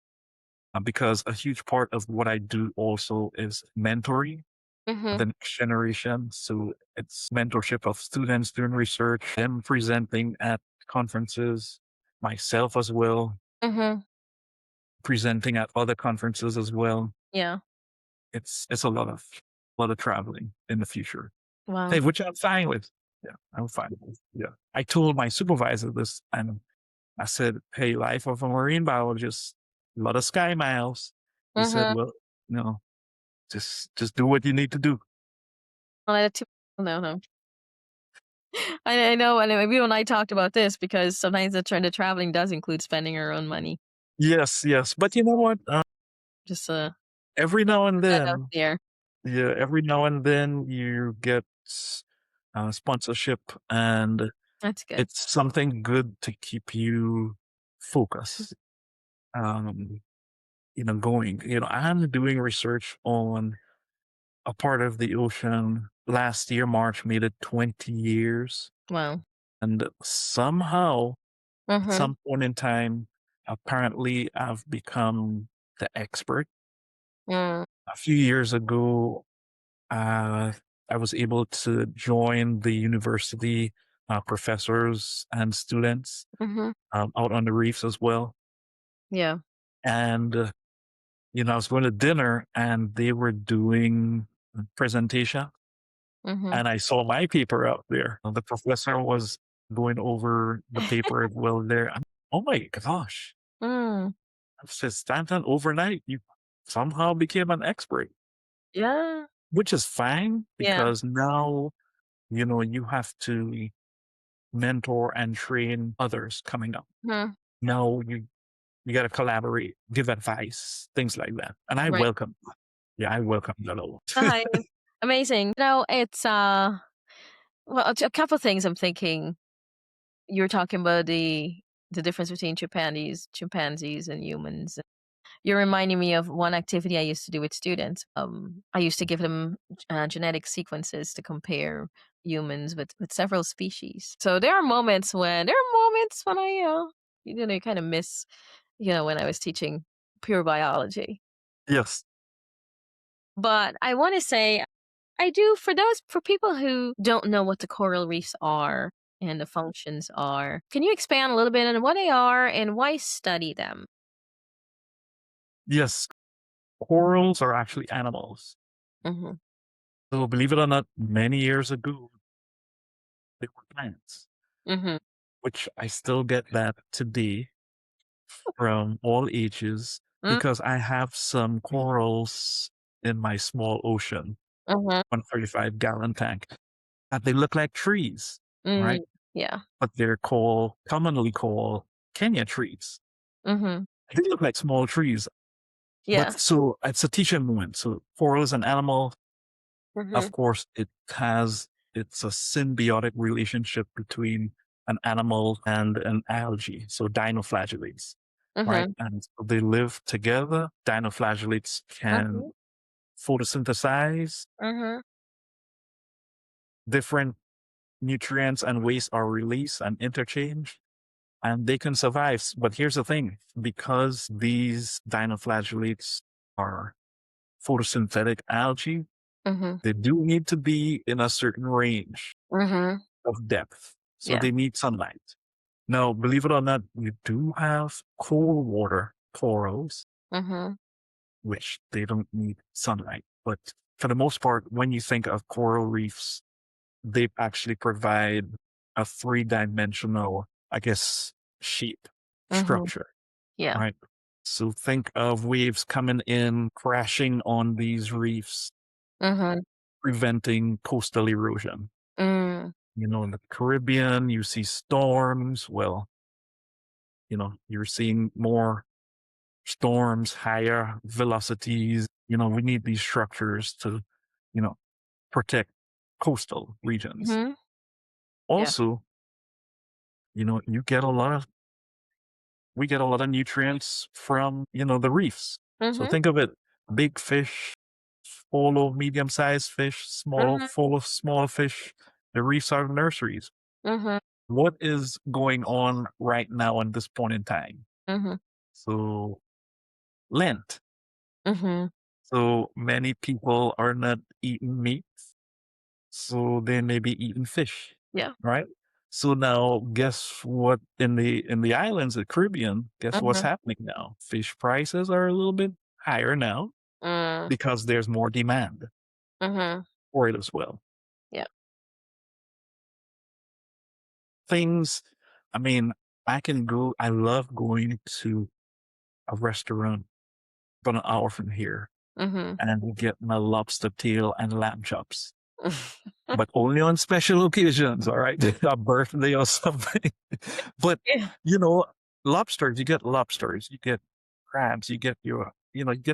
because a huge part of what I do also is mentoring Mm-hmm. the next generation. So it's mentorship of students doing research, them presenting at conferences, myself as well, Mm-hmm. presenting at other conferences as well. Yeah. It's a lot of traveling in the future. Hey, Wow. which I'm fine with. Yeah, I'm fine with. Yeah. I told my supervisor this, and I said, "Hey, life of a marine biologist, a lot of sky miles." He said, Mm-hmm. "Well, no, just do what you need to do." Well, no, no. I know, and maybe when I talked about this, because sometimes the trend of traveling does include spending our own money. Yes, yes. But you know what? Just Every now and that out then, there. yeah, every now and then you get sponsorship, and That's good. it's something good to keep you focused. Um, going. I'm doing research on a part of the ocean. Last year, March made it 20 years. Wow. And somehow, at Mm-hmm. some point in time, apparently I've become the expert. Mm. A few years ago, uh, I was able to join the university professors and students Mm-hmm. out on the reefs as well. Yeah. And, I was going to dinner and they were doing a presentation, Mm-hmm. and I saw my paper out there. The professor was going over the paper as well there. Oh my gosh. Mm. I said, Stanton, overnight, you somehow became an expert, Yeah. which is fine Yeah. because now, you have to mentor and train others coming up. Mm. Now you got to collaborate, give advice, things like that. And I Right. welcome, yeah, I welcome that a lot. Hi. Amazing. It's well, a couple things I'm thinking. You were talking about the difference between chimpanzees and humans. You're reminding me of one activity I used to do with students. I used to give them genetic sequences to compare humans with several species. So there are moments when I kind of miss when I was teaching pure biology. Yes. But I want to say I do for people who don't know what the coral reefs are and the functions are. Can you expand a little bit on what they are and why study them? Yes. Corals are actually animals. Mhm. So believe it or not, many years ago, they were plants, Mhm. which I still get that today from all ages Mm, because I have some corals in my small ocean, mhm. 135-gallon tank, and they look like trees, Mm. right? Yeah. But they're commonly called Kenya trees. Mhm. They look like small trees. Yeah. But so it's a teaching moment. So coral is an animal. Of Mhm. course, it's a symbiotic relationship between an animal and an algae. So dinoflagellates, right? Mhm. And so they live together. Dinoflagellates can Mhm. photosynthesize. Mhm. Different nutrients and waste are released and interchanged, and they can survive. But here's the thing, because these dinoflagellates are photosynthetic algae, Mhm. they do need to be in a certain range Mhm. of depth. So Yeah. they need sunlight. Now, believe it or not, we do have cold water corals, Mhm. which they don't need sunlight. But for the most part, when you think of coral reefs, they actually provide a three-dimensional, I guess, shape Mhm. structure, Yeah. right? So think of waves coming in, crashing on these reefs, Mhm. preventing coastal erosion. Mm. In the Caribbean, you see storms. Well, you're seeing more storms, higher velocities. We need these structures to, you know, protect coastal regions. Mhm. Yeah. Also, you get a lot of we get a lot of nutrients from, the reefs. So Mhm. think of it, big fish, full of medium-sized fish, small, Mhm. full of small fish. The reefs are nurseries. Mhm. What is going on right now at this point in time? Mhm. So Lent. Mhm. So many people are not eating meat, so they may be eating fish, Yeah. right? So now, guess what? In the islands, the Caribbean, guess what's Mhm. happening now? Fish prices are a little bit higher now Mm. because there's more demand Mhm. for it as well. Yeah. Things, I mean, I love going to a restaurant about an hour from here Mhm. and get my lobster tail and lamb chops, but only on special occasions, all right? A birthday or something. But, Yeah. you know, lobsters, you get crabs, you get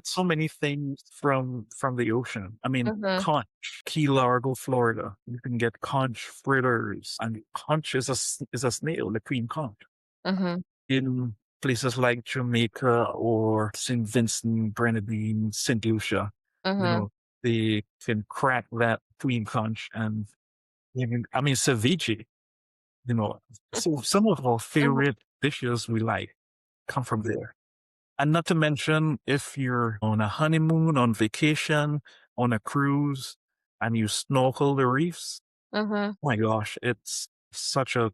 so many things from the ocean. I mean, Mhm. conch, Key Largo, Florida. You can get conch fritters, and conch is a snail, the queen conch. Mhm. In places like Jamaica or St. Vincent, Grenadine, St. Lucia, you Mhm. know, they can crack that queen conch and ceviche, you know. So some of our Mhm. favorite dishes we like come from there. And not to mention, if you're on a honeymoon, on vacation, on a cruise, and you snorkel the reefs, Mhm. oh my gosh, it's such a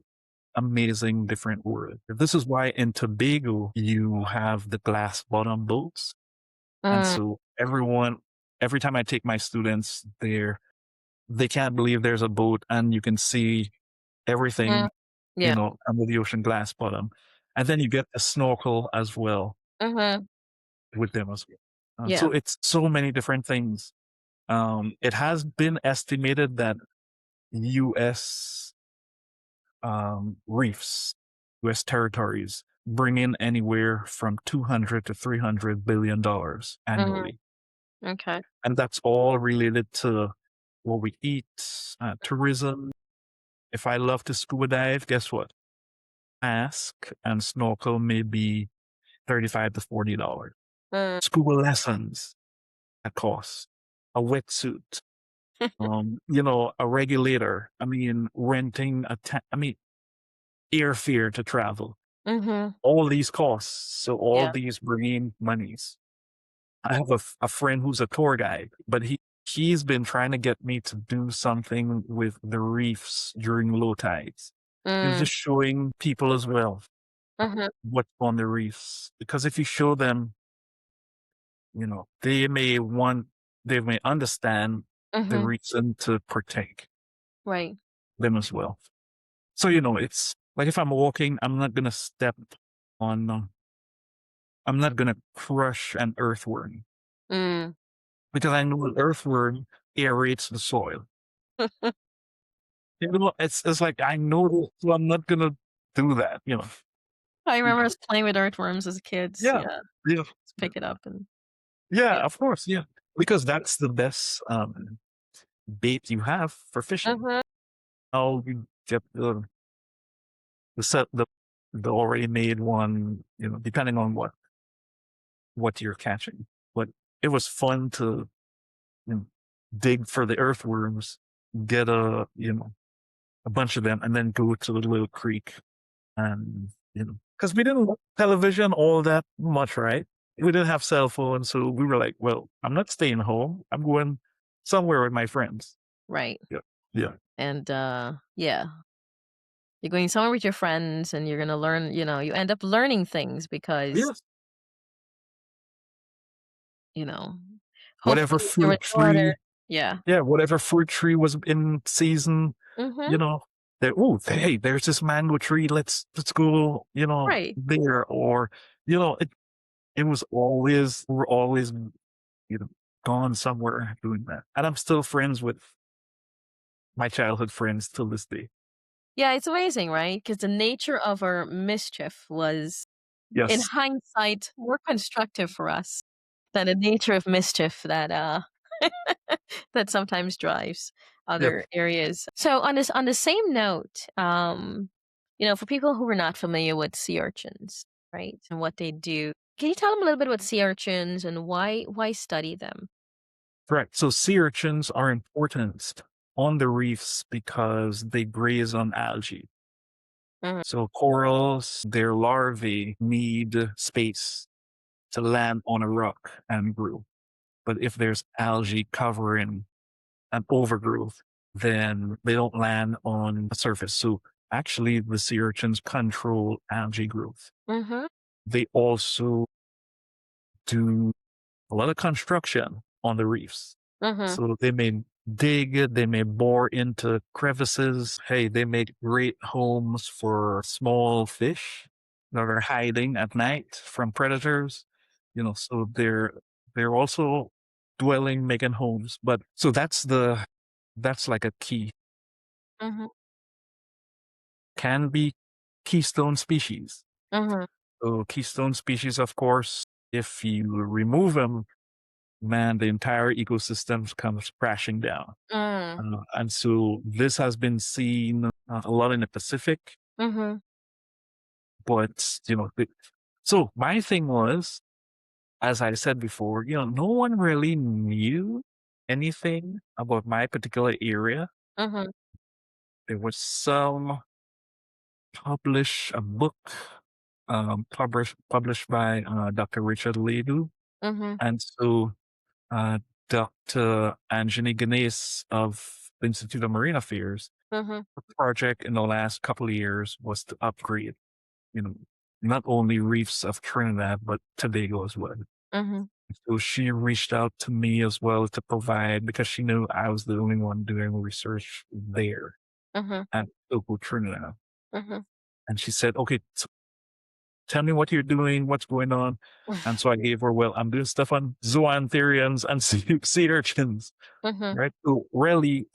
amazing different world. This is why in Tobago you have the glass bottom boats. And Mm. so every time I take my students there, they can't believe there's a boat and you can see Mm. everything, Yeah. under the ocean glass bottom. And then you get a snorkel as well Mhm. with them as well. Yeah. So it's so many different things. It has been estimated that US reefs, US territories bring in anywhere from 200 to $300 billion Mhm. annually. Okay. And that's all related to what we eat, tourism. If I love to scuba dive, guess what? Mask and snorkel may be 35 to $40. Mm. Scuba lessons that cost, a wetsuit, a regulator. I mean, renting airfare to travel. Mhm. All these costs. So all Yeah. these bring in monies. I have a friend who's a tour guide, but he's been trying to get me to do something with the reefs during low tides. He was Mm. just showing people as well Mhm. what's on the reefs. Because if you show them, they may understand the Mhm. reason to protect Right. them as well. So, it's like if I'm walking, on, I'm not going to crush an earthworm Mm. because I know an earthworm aerates the soil. It's like I know this, so I'm not going to do that. I You remember know? us playing with earthworms as kids. Yeah. Yeah. Yeah. Just pick it up and Yeah, yeah. of course. Yeah. Because that's the best bait you have for fishing. Mhm. Oh, you get the set the already made one, depending on what you're catching. But it was fun to you know, dig for the earthworms, get a bunch of them, and then go to the little creek and because we didn't watch television all that much, right? We didn't have cell phones, so we were like, well, I'm not staying home. I'm going somewhere with my friends. Right. Yeah, yeah, And yeah, you're going somewhere with your friends and you're going to learn, you end up learning things because, yes. you know, Whatever hopefully there was fruit water. tree Yeah. Yeah, whatever fruit tree was in season, Mhm. you know, hey, there's this mango tree. Let's go, Right. there. Or, it was always we were always, gone somewhere doing that. And I'm still friends with my childhood friends till this day. Yeah, it's amazing, right? Because the nature of our mischief was, in Yes. hindsight, more constructive for us than the nature of mischief that that sometimes drives Yep. other areas. So on the same note, for people who are not familiar with sea urchins, right, and what they do, can you tell them a little bit about sea urchins and why study them? Correct. So sea urchins are important on the reefs because they graze on algae. Mhm. So corals, their larvae need space to land on a rock and grow. But if there's algae covering an overgrowth, then they don't land on the surface. So actually, the sea urchins control algae growth. Mhm. They also do a lot of construction on the reefs. Mhm. So they may dig, they may bore into crevices. Hey, they make great homes for small fish that are hiding at night from predators. So they're also dwelling, making homes. But so that's like a key. Mhm. Can be keystone species. Mhm. So keystone species, of course, if you remove them, man, the entire ecosystem comes crashing down. Mm. And so this has been seen a lot in the Pacific, Mhm. but so my thing was, as I said before, no one really knew anything about my particular area. Mhm. There was some publish a book published by Dr. Richard Ledu, Mhm. and so uh, Dr. Anjani Ganesh of the Institute of Marine Affairs. Mhm. The project in the last couple of years was to upgrade, you know, not only reefs of Trinidad, but Tobago as well. Mhm. So she reached out to me as well to provide because she knew I was the only one doing research there Mhm. at local Trinidad. Mhm. And she said, okay, so tell me what you're doing, what's going on. And so I gave her, well, I'm doing stuff on zoantherians and sea urchins, Mhm. right? So really,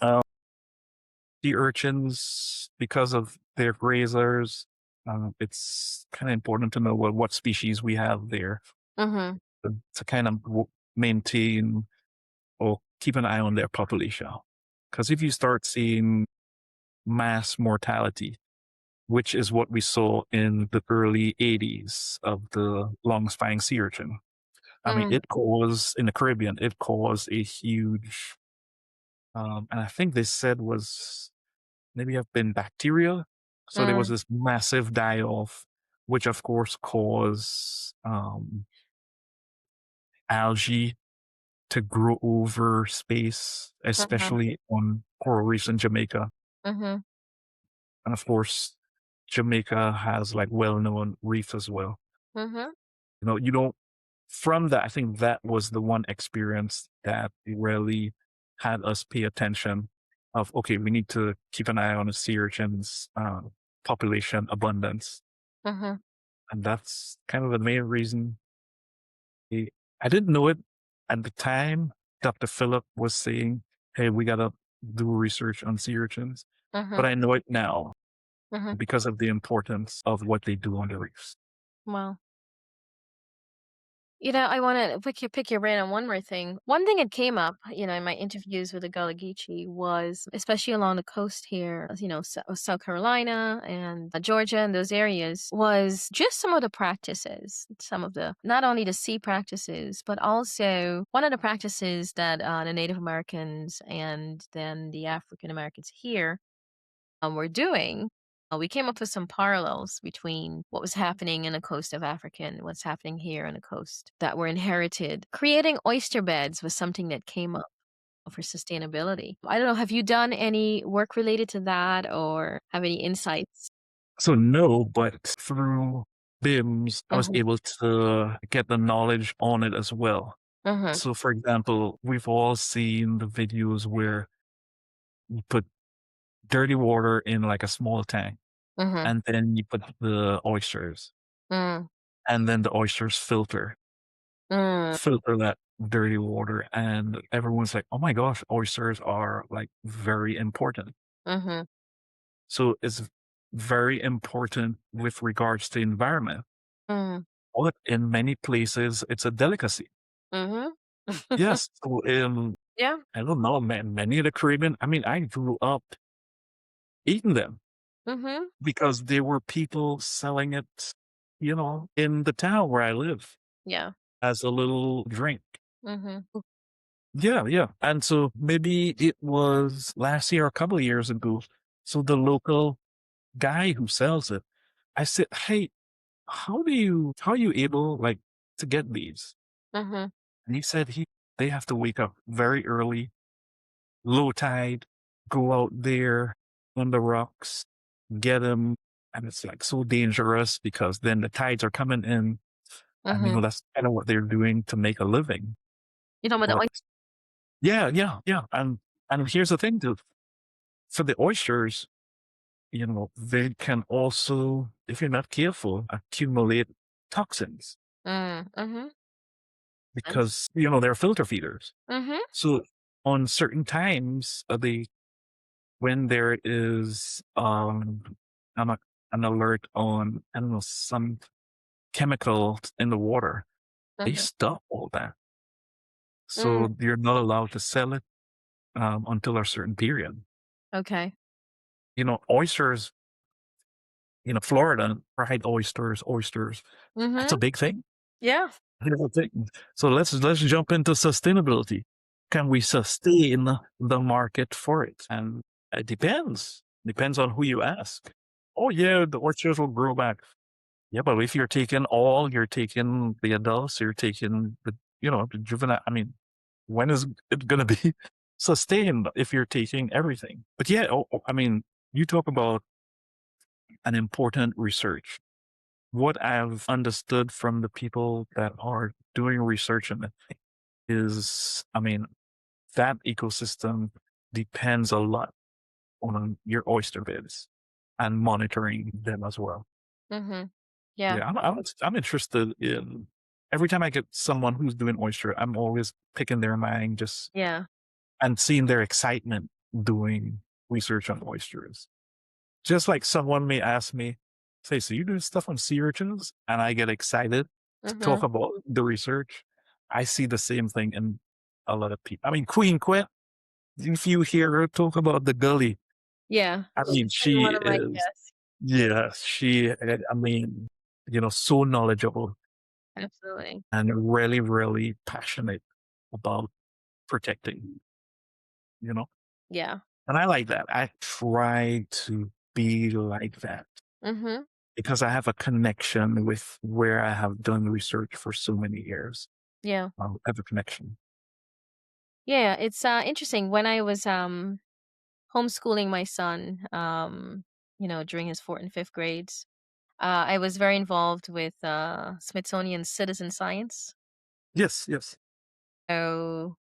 sea urchins, because of their grazers, it's kind of important to know what species we have there Mhm. to kind of maintain or keep an eye on their population. Because if you start seeing mass mortality, which is what we saw in the early 80s of the long spine sea urchin, I mean, Mm, it caused in the Caribbean, it caused a huge, and I think they said was maybe have been bacteria. So there was mm, this massive die off, which of course caused algae to grow over space, mhm, especially on coral reefs in Jamaica. mhm, And of course, Jamaica has like well known reefs as well. mhm, You don't, from that, I think that was the one experience that really had us pay attention of, okay, we need to keep an eye on the sea urchins population abundance. mhm, And that's kind of the main reason. he- I didn't know it at the time. Dr. Phillip was saying, hey, we got to do research on sea urchins. But mhm, I know it now mhm. because of the importance of what they do on the reefs. Wow. I want to pick your brain on one more thing. One thing that came up, in my interviews with the Gullah Geechee was, especially along the coast here, South Carolina and Georgia and those areas, was just some of the practices, some of the, not only the sea practices, but also one of the practices that the Native Americans and then the African Americans here were doing. We came up with some parallels between what was happening in the coast of Africa and what's happening here on the coast that were inherited. Creating oyster beds was something that came up for sustainability. I don't know, have you done any work related to that or have any insights? So, no, but through BIMS, I was Mm-hmm. able to get the knowledge on it as well. Mm-hmm. So, for example, we've all seen the videos where you put dirty water in like a small tank Mm-hmm. and then you put the oysters Mm, and then the oysters mm, filter that dirty water. And everyone's like, oh my gosh, oysters are like very important. mm-hmm. So it's very important with regards to environment. Mm, But in many places, it's a delicacy. mm-hmm. Yes. So Yeah. I don't know, man, many of the Caribbean, I mean, I grew up eating them Mm-hmm. because there were people selling it, in the town where I live Yeah. as a little drink. Mm-hmm. Yeah, yeah. And so maybe it was last year, a couple of years ago. So the local guy who sells it, I said, hey, how are you able like to get these? Mm-hmm. And he said they have to wake up very early, low tide, go out there on the rocks, get them. And it's like so dangerous because then the tides are coming in and Mm-hmm. that's kind of what they're doing to make a living. You talking about But the yeah, yeah, yeah. And here's the thing too. For the oysters, they can also, if you're not careful, accumulate toxins mm-hmm. because, they're filter feeders. Mm-hmm. So on certain times, when there is an, a- an alert on, I don't know, some chemical in the water, they Mm-hmm. stop all that. Mm, So you're not allowed to sell it until a certain period. okay. Oysters, Florida, fried oysters, that's Mm-hmm. a big thing. Yeah. Here's the thing. So let's jump into sustainability. Can we sustain the market for it? And it depends. Depends on who you ask. Oh yeah, the orchards will grow back. Yeah, but if you're taking the adults, you're taking the juvenile. I mean, when is it gonna be sustained if you're taking everything? But yeah, I mean, you talk about an important research. What I've understood from the people that are doing research in it is, I mean, that ecosystem depends a lot on your oyster beds and monitoring them as well. Mhm. Yeah. Yeah, I'm interested in every time I get someone who's doing oyster, I'm always picking their mind just Yeah. and seeing their excitement doing research on oysters. Just like someone may ask me, say, so you doing stuff on sea urchins? And I get excited to talk Mhm. about the research. I see the same thing in a lot of people. I mean, Queen Quet, if you hear her talk about the gully, Yeah. I mean, She's been she one of my is, guests. yeah, I mean, so knowledgeable. Absolutely. and really, really passionate about protecting, you know? Yeah. And I like that. I try to be like that Mhm. because I have a connection with where I have done research for so many years. Yeah. I have a connection. Yeah, it's, interesting. When I was, homeschooling my son, during his 4th and 5th grades, I was very involved with, Smithsonian Citizen Science, Yes, yes,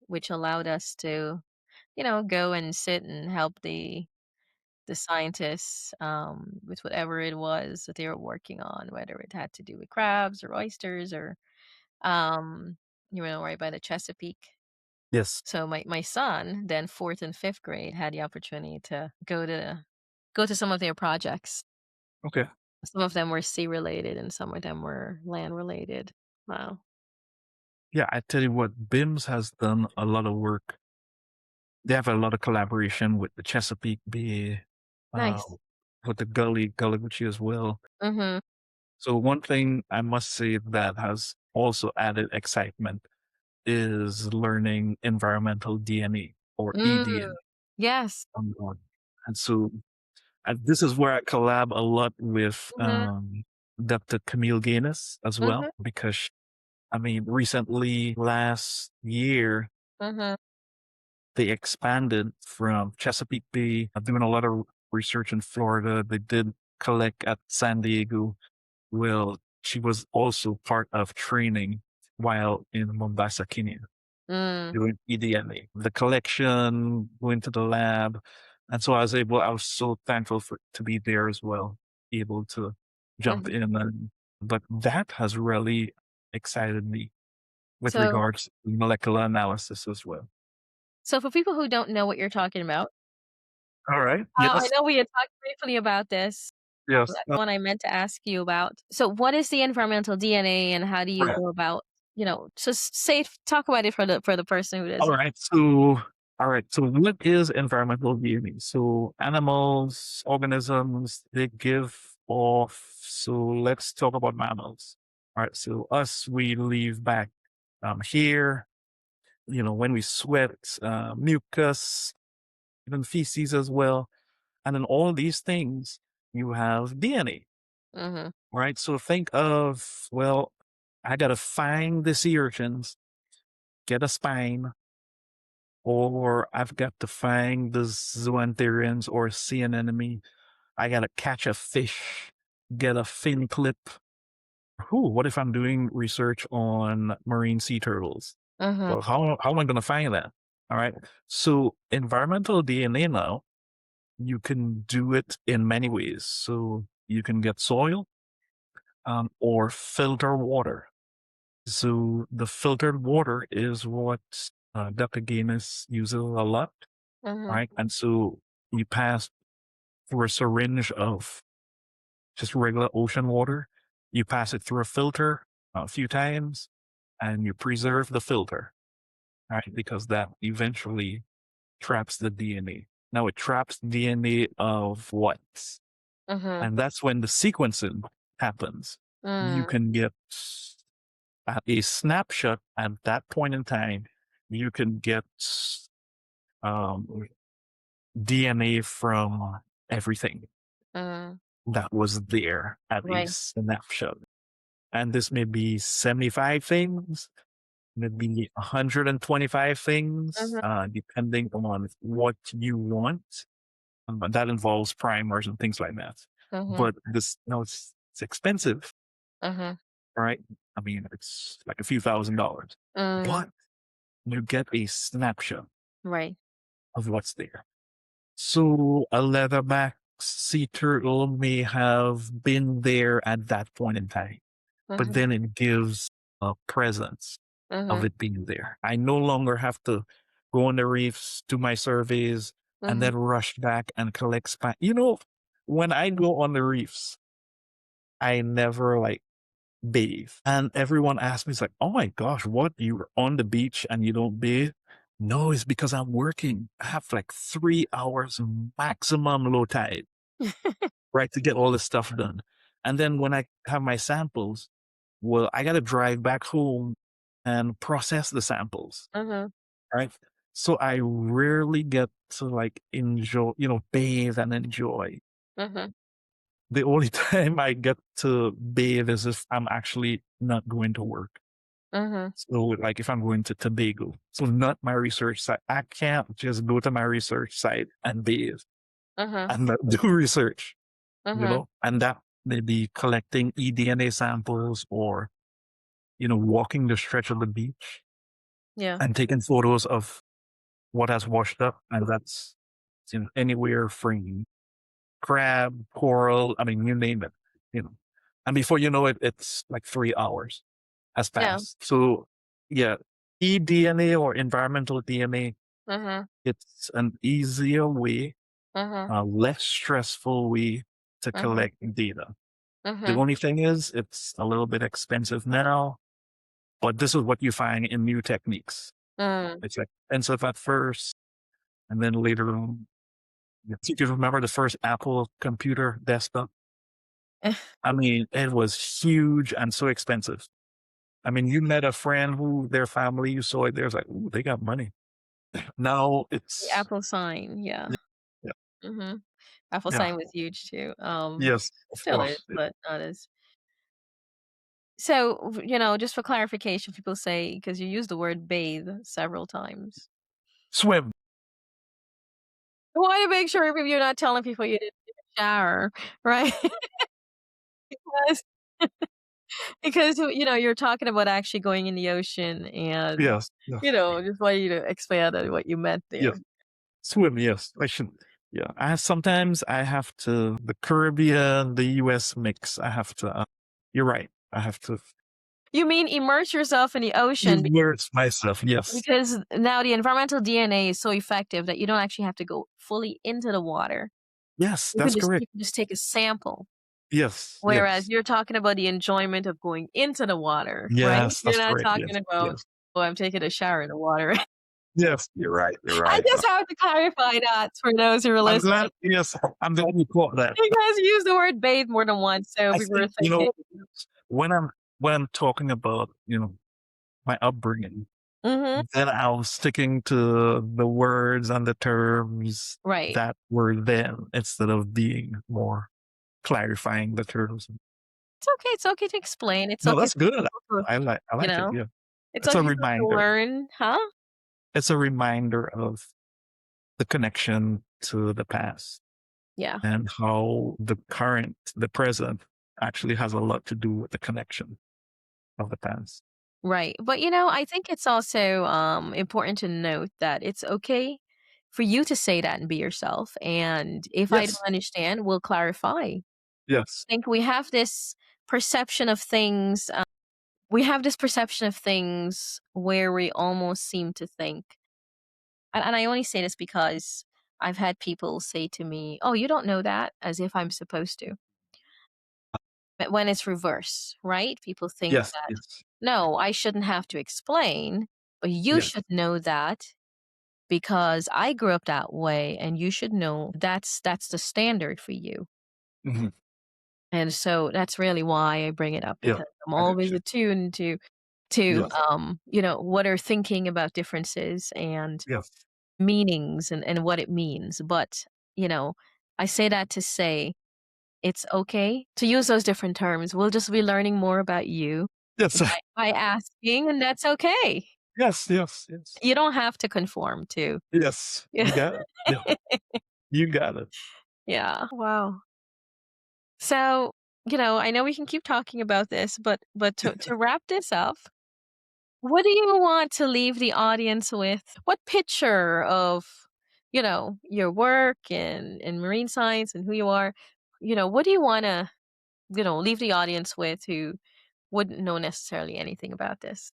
which allowed us to, go and sit and help the scientists, with whatever it was that they were working on, whether it had to do with crabs or oysters or, um, right by the Chesapeake. yes. So my son, then 4th and 5th grade, had the opportunity to go to some of their projects. Okay. Some of them were sea related and some of them were land related. Wow. Yeah, I tell you what, BIMS has done a lot of work. They have a lot of collaboration with the Chesapeake Bay, uh, Nice. with the Gully Gucci as well. Mhm. So one thing I must say that has also added excitement is learning environmental DNA or Mm. EDN. Yes. And so this is where I collab a lot with Mhm. Dr. Camille Gaines as Mhm. well, because I mean, recently, last year, Mhm. they expanded from Chesapeake Bay, doing a lot of research in Florida. They did collect at San Diego. Well, she was also part of training while in Mombasa, Kenya, Mm. doing EDNA, the collection, going to the lab. And so I was so thankful to be there as well, able to jump Mhm. in. But that has really excited me with So regards to molecular analysis as well. so for people who don't know what you're talking about, All right. I Yes. know we had talked briefly about this. Yes. That's one I meant to ask you about. So what is the environmental DNA and how do you Right. go about, just say talk about it for the person who All doesn't. right. So, all right. So, what is environmental DNA? So, animals, organisms, they give off. So, let's talk about mammals. All right. So, us, we leave back here, when we sweat, mucus, even feces as well. And in all these things, you have DNA. Mhm. Right? So think of, well, I gotta find the sea urchins, get a spine, or I've got to find the zoantherians or sea anemone. I gotta catch a fish, get a fin clip. Ooh, what if I'm doing research on marine sea turtles? Mhm. Well, how am I gonna find that? All right. So environmental DNA now, you can do it in many ways. So you can get soil, or filter water. So the filtered water is what Dr. Gaines uses a lot, Mhm. right? And so you pass through a syringe of just regular ocean water. You pass it through a filter a few times and you preserve the filter, right? Because that eventually traps the DNA. Now it traps DNA of what? Mhm. And that's when the sequencing happens. You Mm. can get at a snapshot at that point in time, you can get um, DNA from everything Mm. that was there at a Right. snapshot. And this may be 75 things, maybe 125 things, Mhm. depending on what you want. But that involves primers and things like that. Mhm. But this, no, it's expensive, Mhm. right? I mean, it's like a few $1,000s, Mm. but you get a snapshot Right. of what's there. So a leatherback sea turtle may have been there at that point in time, but Mhm. then it gives a presence of Mhm. it being there. I no longer have to go on the reefs, do my surveys, and Mhm. then rush back and collect when I go on the reefs, I never like bathe. And everyone asks me, it's like, oh my gosh, what? You're on the beach and you don't bathe? No, it's because I'm working. I have like 3 hours maximum low tide, right, to get all this stuff done. And then when I have my samples, well, I got to drive back home and process the samples, Mhm. right? So I rarely get to like enjoy, bathe and enjoy. Mhm. The only time I get to bathe is if I'm actually not going to work. Mhm. So, like, if I'm going to Tobago, so not my research site, I can't just go to my research site and bathe Mhm. and not do research, Mhm. and that may be collecting eDNA samples or, walking the stretch of the beach Yeah. and taking photos of what has washed up. And that's, anywhere from crab, coral, I mean, you name it, you know. And before you know it, it's like 3 hours has Yeah. passed. So, yeah, eDNA or environmental DNA, Mhm. it's an easier way, Mhm. a less stressful way to Mhm. collect data. The Mhm. only thing is it's a little bit expensive now, but this is what you find in new techniques. Mm. It's like expensive at first, and then later on, if you remember the first Apple computer desktop, I mean, it was huge and so expensive. I mean, you met a friend who their family, you saw it, there's like, ooh, they got money. Now The it's Apple sign, yeah. yeah, Mhm. Apple yeah, sign was huge too. yes, of Still is, course. but not as so, just for clarification, people say because you use the word bathe several times. Swim. I want to make sure you're not telling people you didn't take a shower, right? Because you're talking about actually going in the ocean and, Yes, yes, just want you to expand on what you meant there. yes. Swim, yes. I should. Yeah. Sometimes I have to the Caribbean, the US mix. I have to you're right. I have to You mean immerse yourself in the ocean immerse myself. Yes. because now the environmental DNA is so effective that you don't actually have to go fully into the water. Yes, You can that's just correct. you can just take a sample, Yes, whereas yes. you're talking about the enjoyment of going into the water, right? Yes, You're that's not correct. talking Yes, about, yes. "Oh, I'm taking a shower in the water." Yes, you're right. You're I right. just have to clarify that for those who are I'm listening glad. Yes, I'm glad you caught that. because you used the word bathe more than once, so I we were think, thinking when I'm talking about, my upbringing, Mhm. then I was sticking to the words and the terms Right. that were then instead of being more clarifying the terms. It's okay to explain, it's No, okay that's for good. people to I you like it. know, Yeah. it's It's a okay for them to reminder. learn huh? It's a reminder of the connection to the past Yeah. and how the present actually has a lot to do with the connection of the past. Right. But I think it's also important to note that it's okay for you to say that and be yourself. And if I don't Yes. understand, we'll clarify. I Yes. think we have this perception of things. We have this perception of things where we almost seem to think, and I only say this because I've had people say to me, "Oh, you don't know that," as if I'm supposed to. But when it's reverse, right? People think Yes. that, Yes. no, I shouldn't have to explain, but you Yes. should know that because I grew up that way and you should know that's the standard for you. Mhm. And so that's really why I bring it up Yeah. because I'm I got always you. attuned to Yes. what are thinking about differences and Yes. meanings and what it means. But, you know, I say that to say it's okay to use those different terms. We'll just be learning more about you Yes. by asking, and that's okay. Yes. Yes. Yes. You don't have to conform to. Yes. Yeah. You got it. Yeah. You got it. Yeah. Wow. So, I know we can keep talking about this, but to wrap this up, what do you want to leave the audience with? What picture of, your work in marine science and who you are, what do you want to, leave the audience with who wouldn't know necessarily anything about this?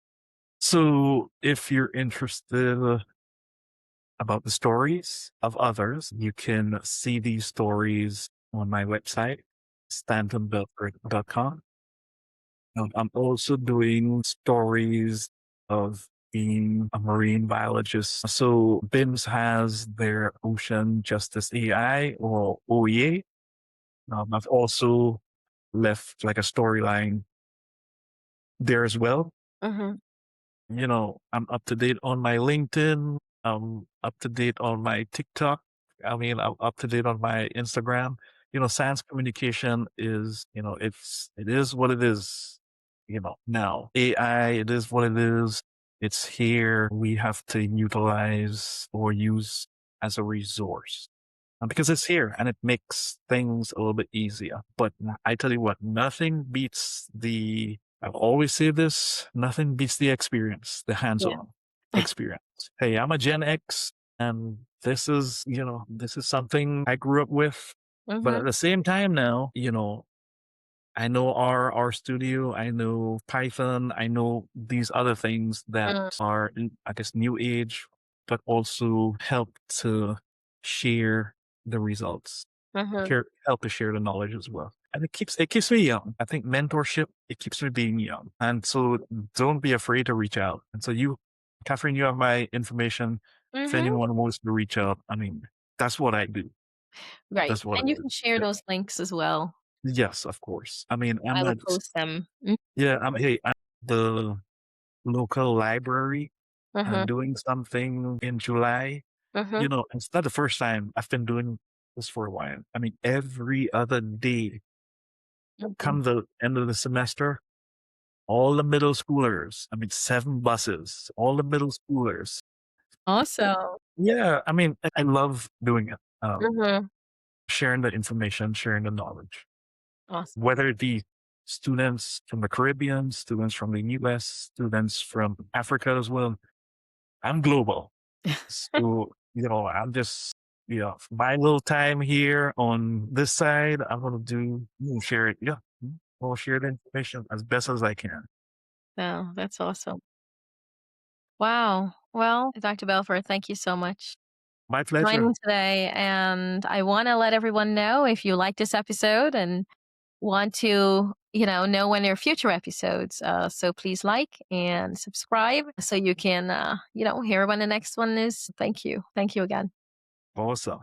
So, if you're interested about the stories of others, you can see these stories on my website, stantonbelford.com. I'm also doing stories of being a marine biologist. So BIMS has their Ocean Justice AI or OEA. I've also left like a storyline there as well. Mm-hmm. I'm up to date on my LinkedIn. I'm up to date on my TikTok. I mean, I'm up to date on my Instagram. Science communication is, it is what it is, now. AI, it is what it is. It's here. We have to utilize or use as a resource because it's here and it makes things a little bit easier. But I tell you what, I always say this, nothing beats the experience, the Yeah. hands-on experience. Hey, I'm a Gen X and this is something I grew up with. But Mm-hmm. at the same time now, I know our studio, I know Python, I know these other things that are, I guess, new age, but also help to share the results, Mm-hmm. help to share the knowledge as well. And it keeps me young. I think mentorship, it keeps me being young. And so don't be afraid to reach out. And so Catherine, you have my information. If Mm-hmm. anyone wants to reach out, I mean, that's what I do. Right. That's what And it you is. can share Yeah. those links as well. Yes, of course. I mean, I'm I will not post them. Yeah, I'm the local library. I'm Mm-hmm. doing something in July. Mm-hmm. It's not the first time I've been doing this for a while. I mean, every other day, Mm-hmm. come the end of the semester, all the middle schoolers, I mean, 7 buses, all the middle schoolers. Awesome. Yeah, I mean, I love doing it. Mm-hmm. Sharing the information, sharing the knowledge, Awesome. whether it be students from the Caribbean, students from the US, students from Africa as well. I'm global. So, I'm just, my little time here on this side, I'm going to share it. Yeah. I'll share the information as best as I can. Oh, that's awesome. Wow. Well, Dr. Belford, thank you so much My for pleasure. joining today. And I want to let everyone know if you like this episode and want to, know when there are future episodes. So please like and subscribe so you can, hear when the next one is. Thank you. Thank you again. Awesome.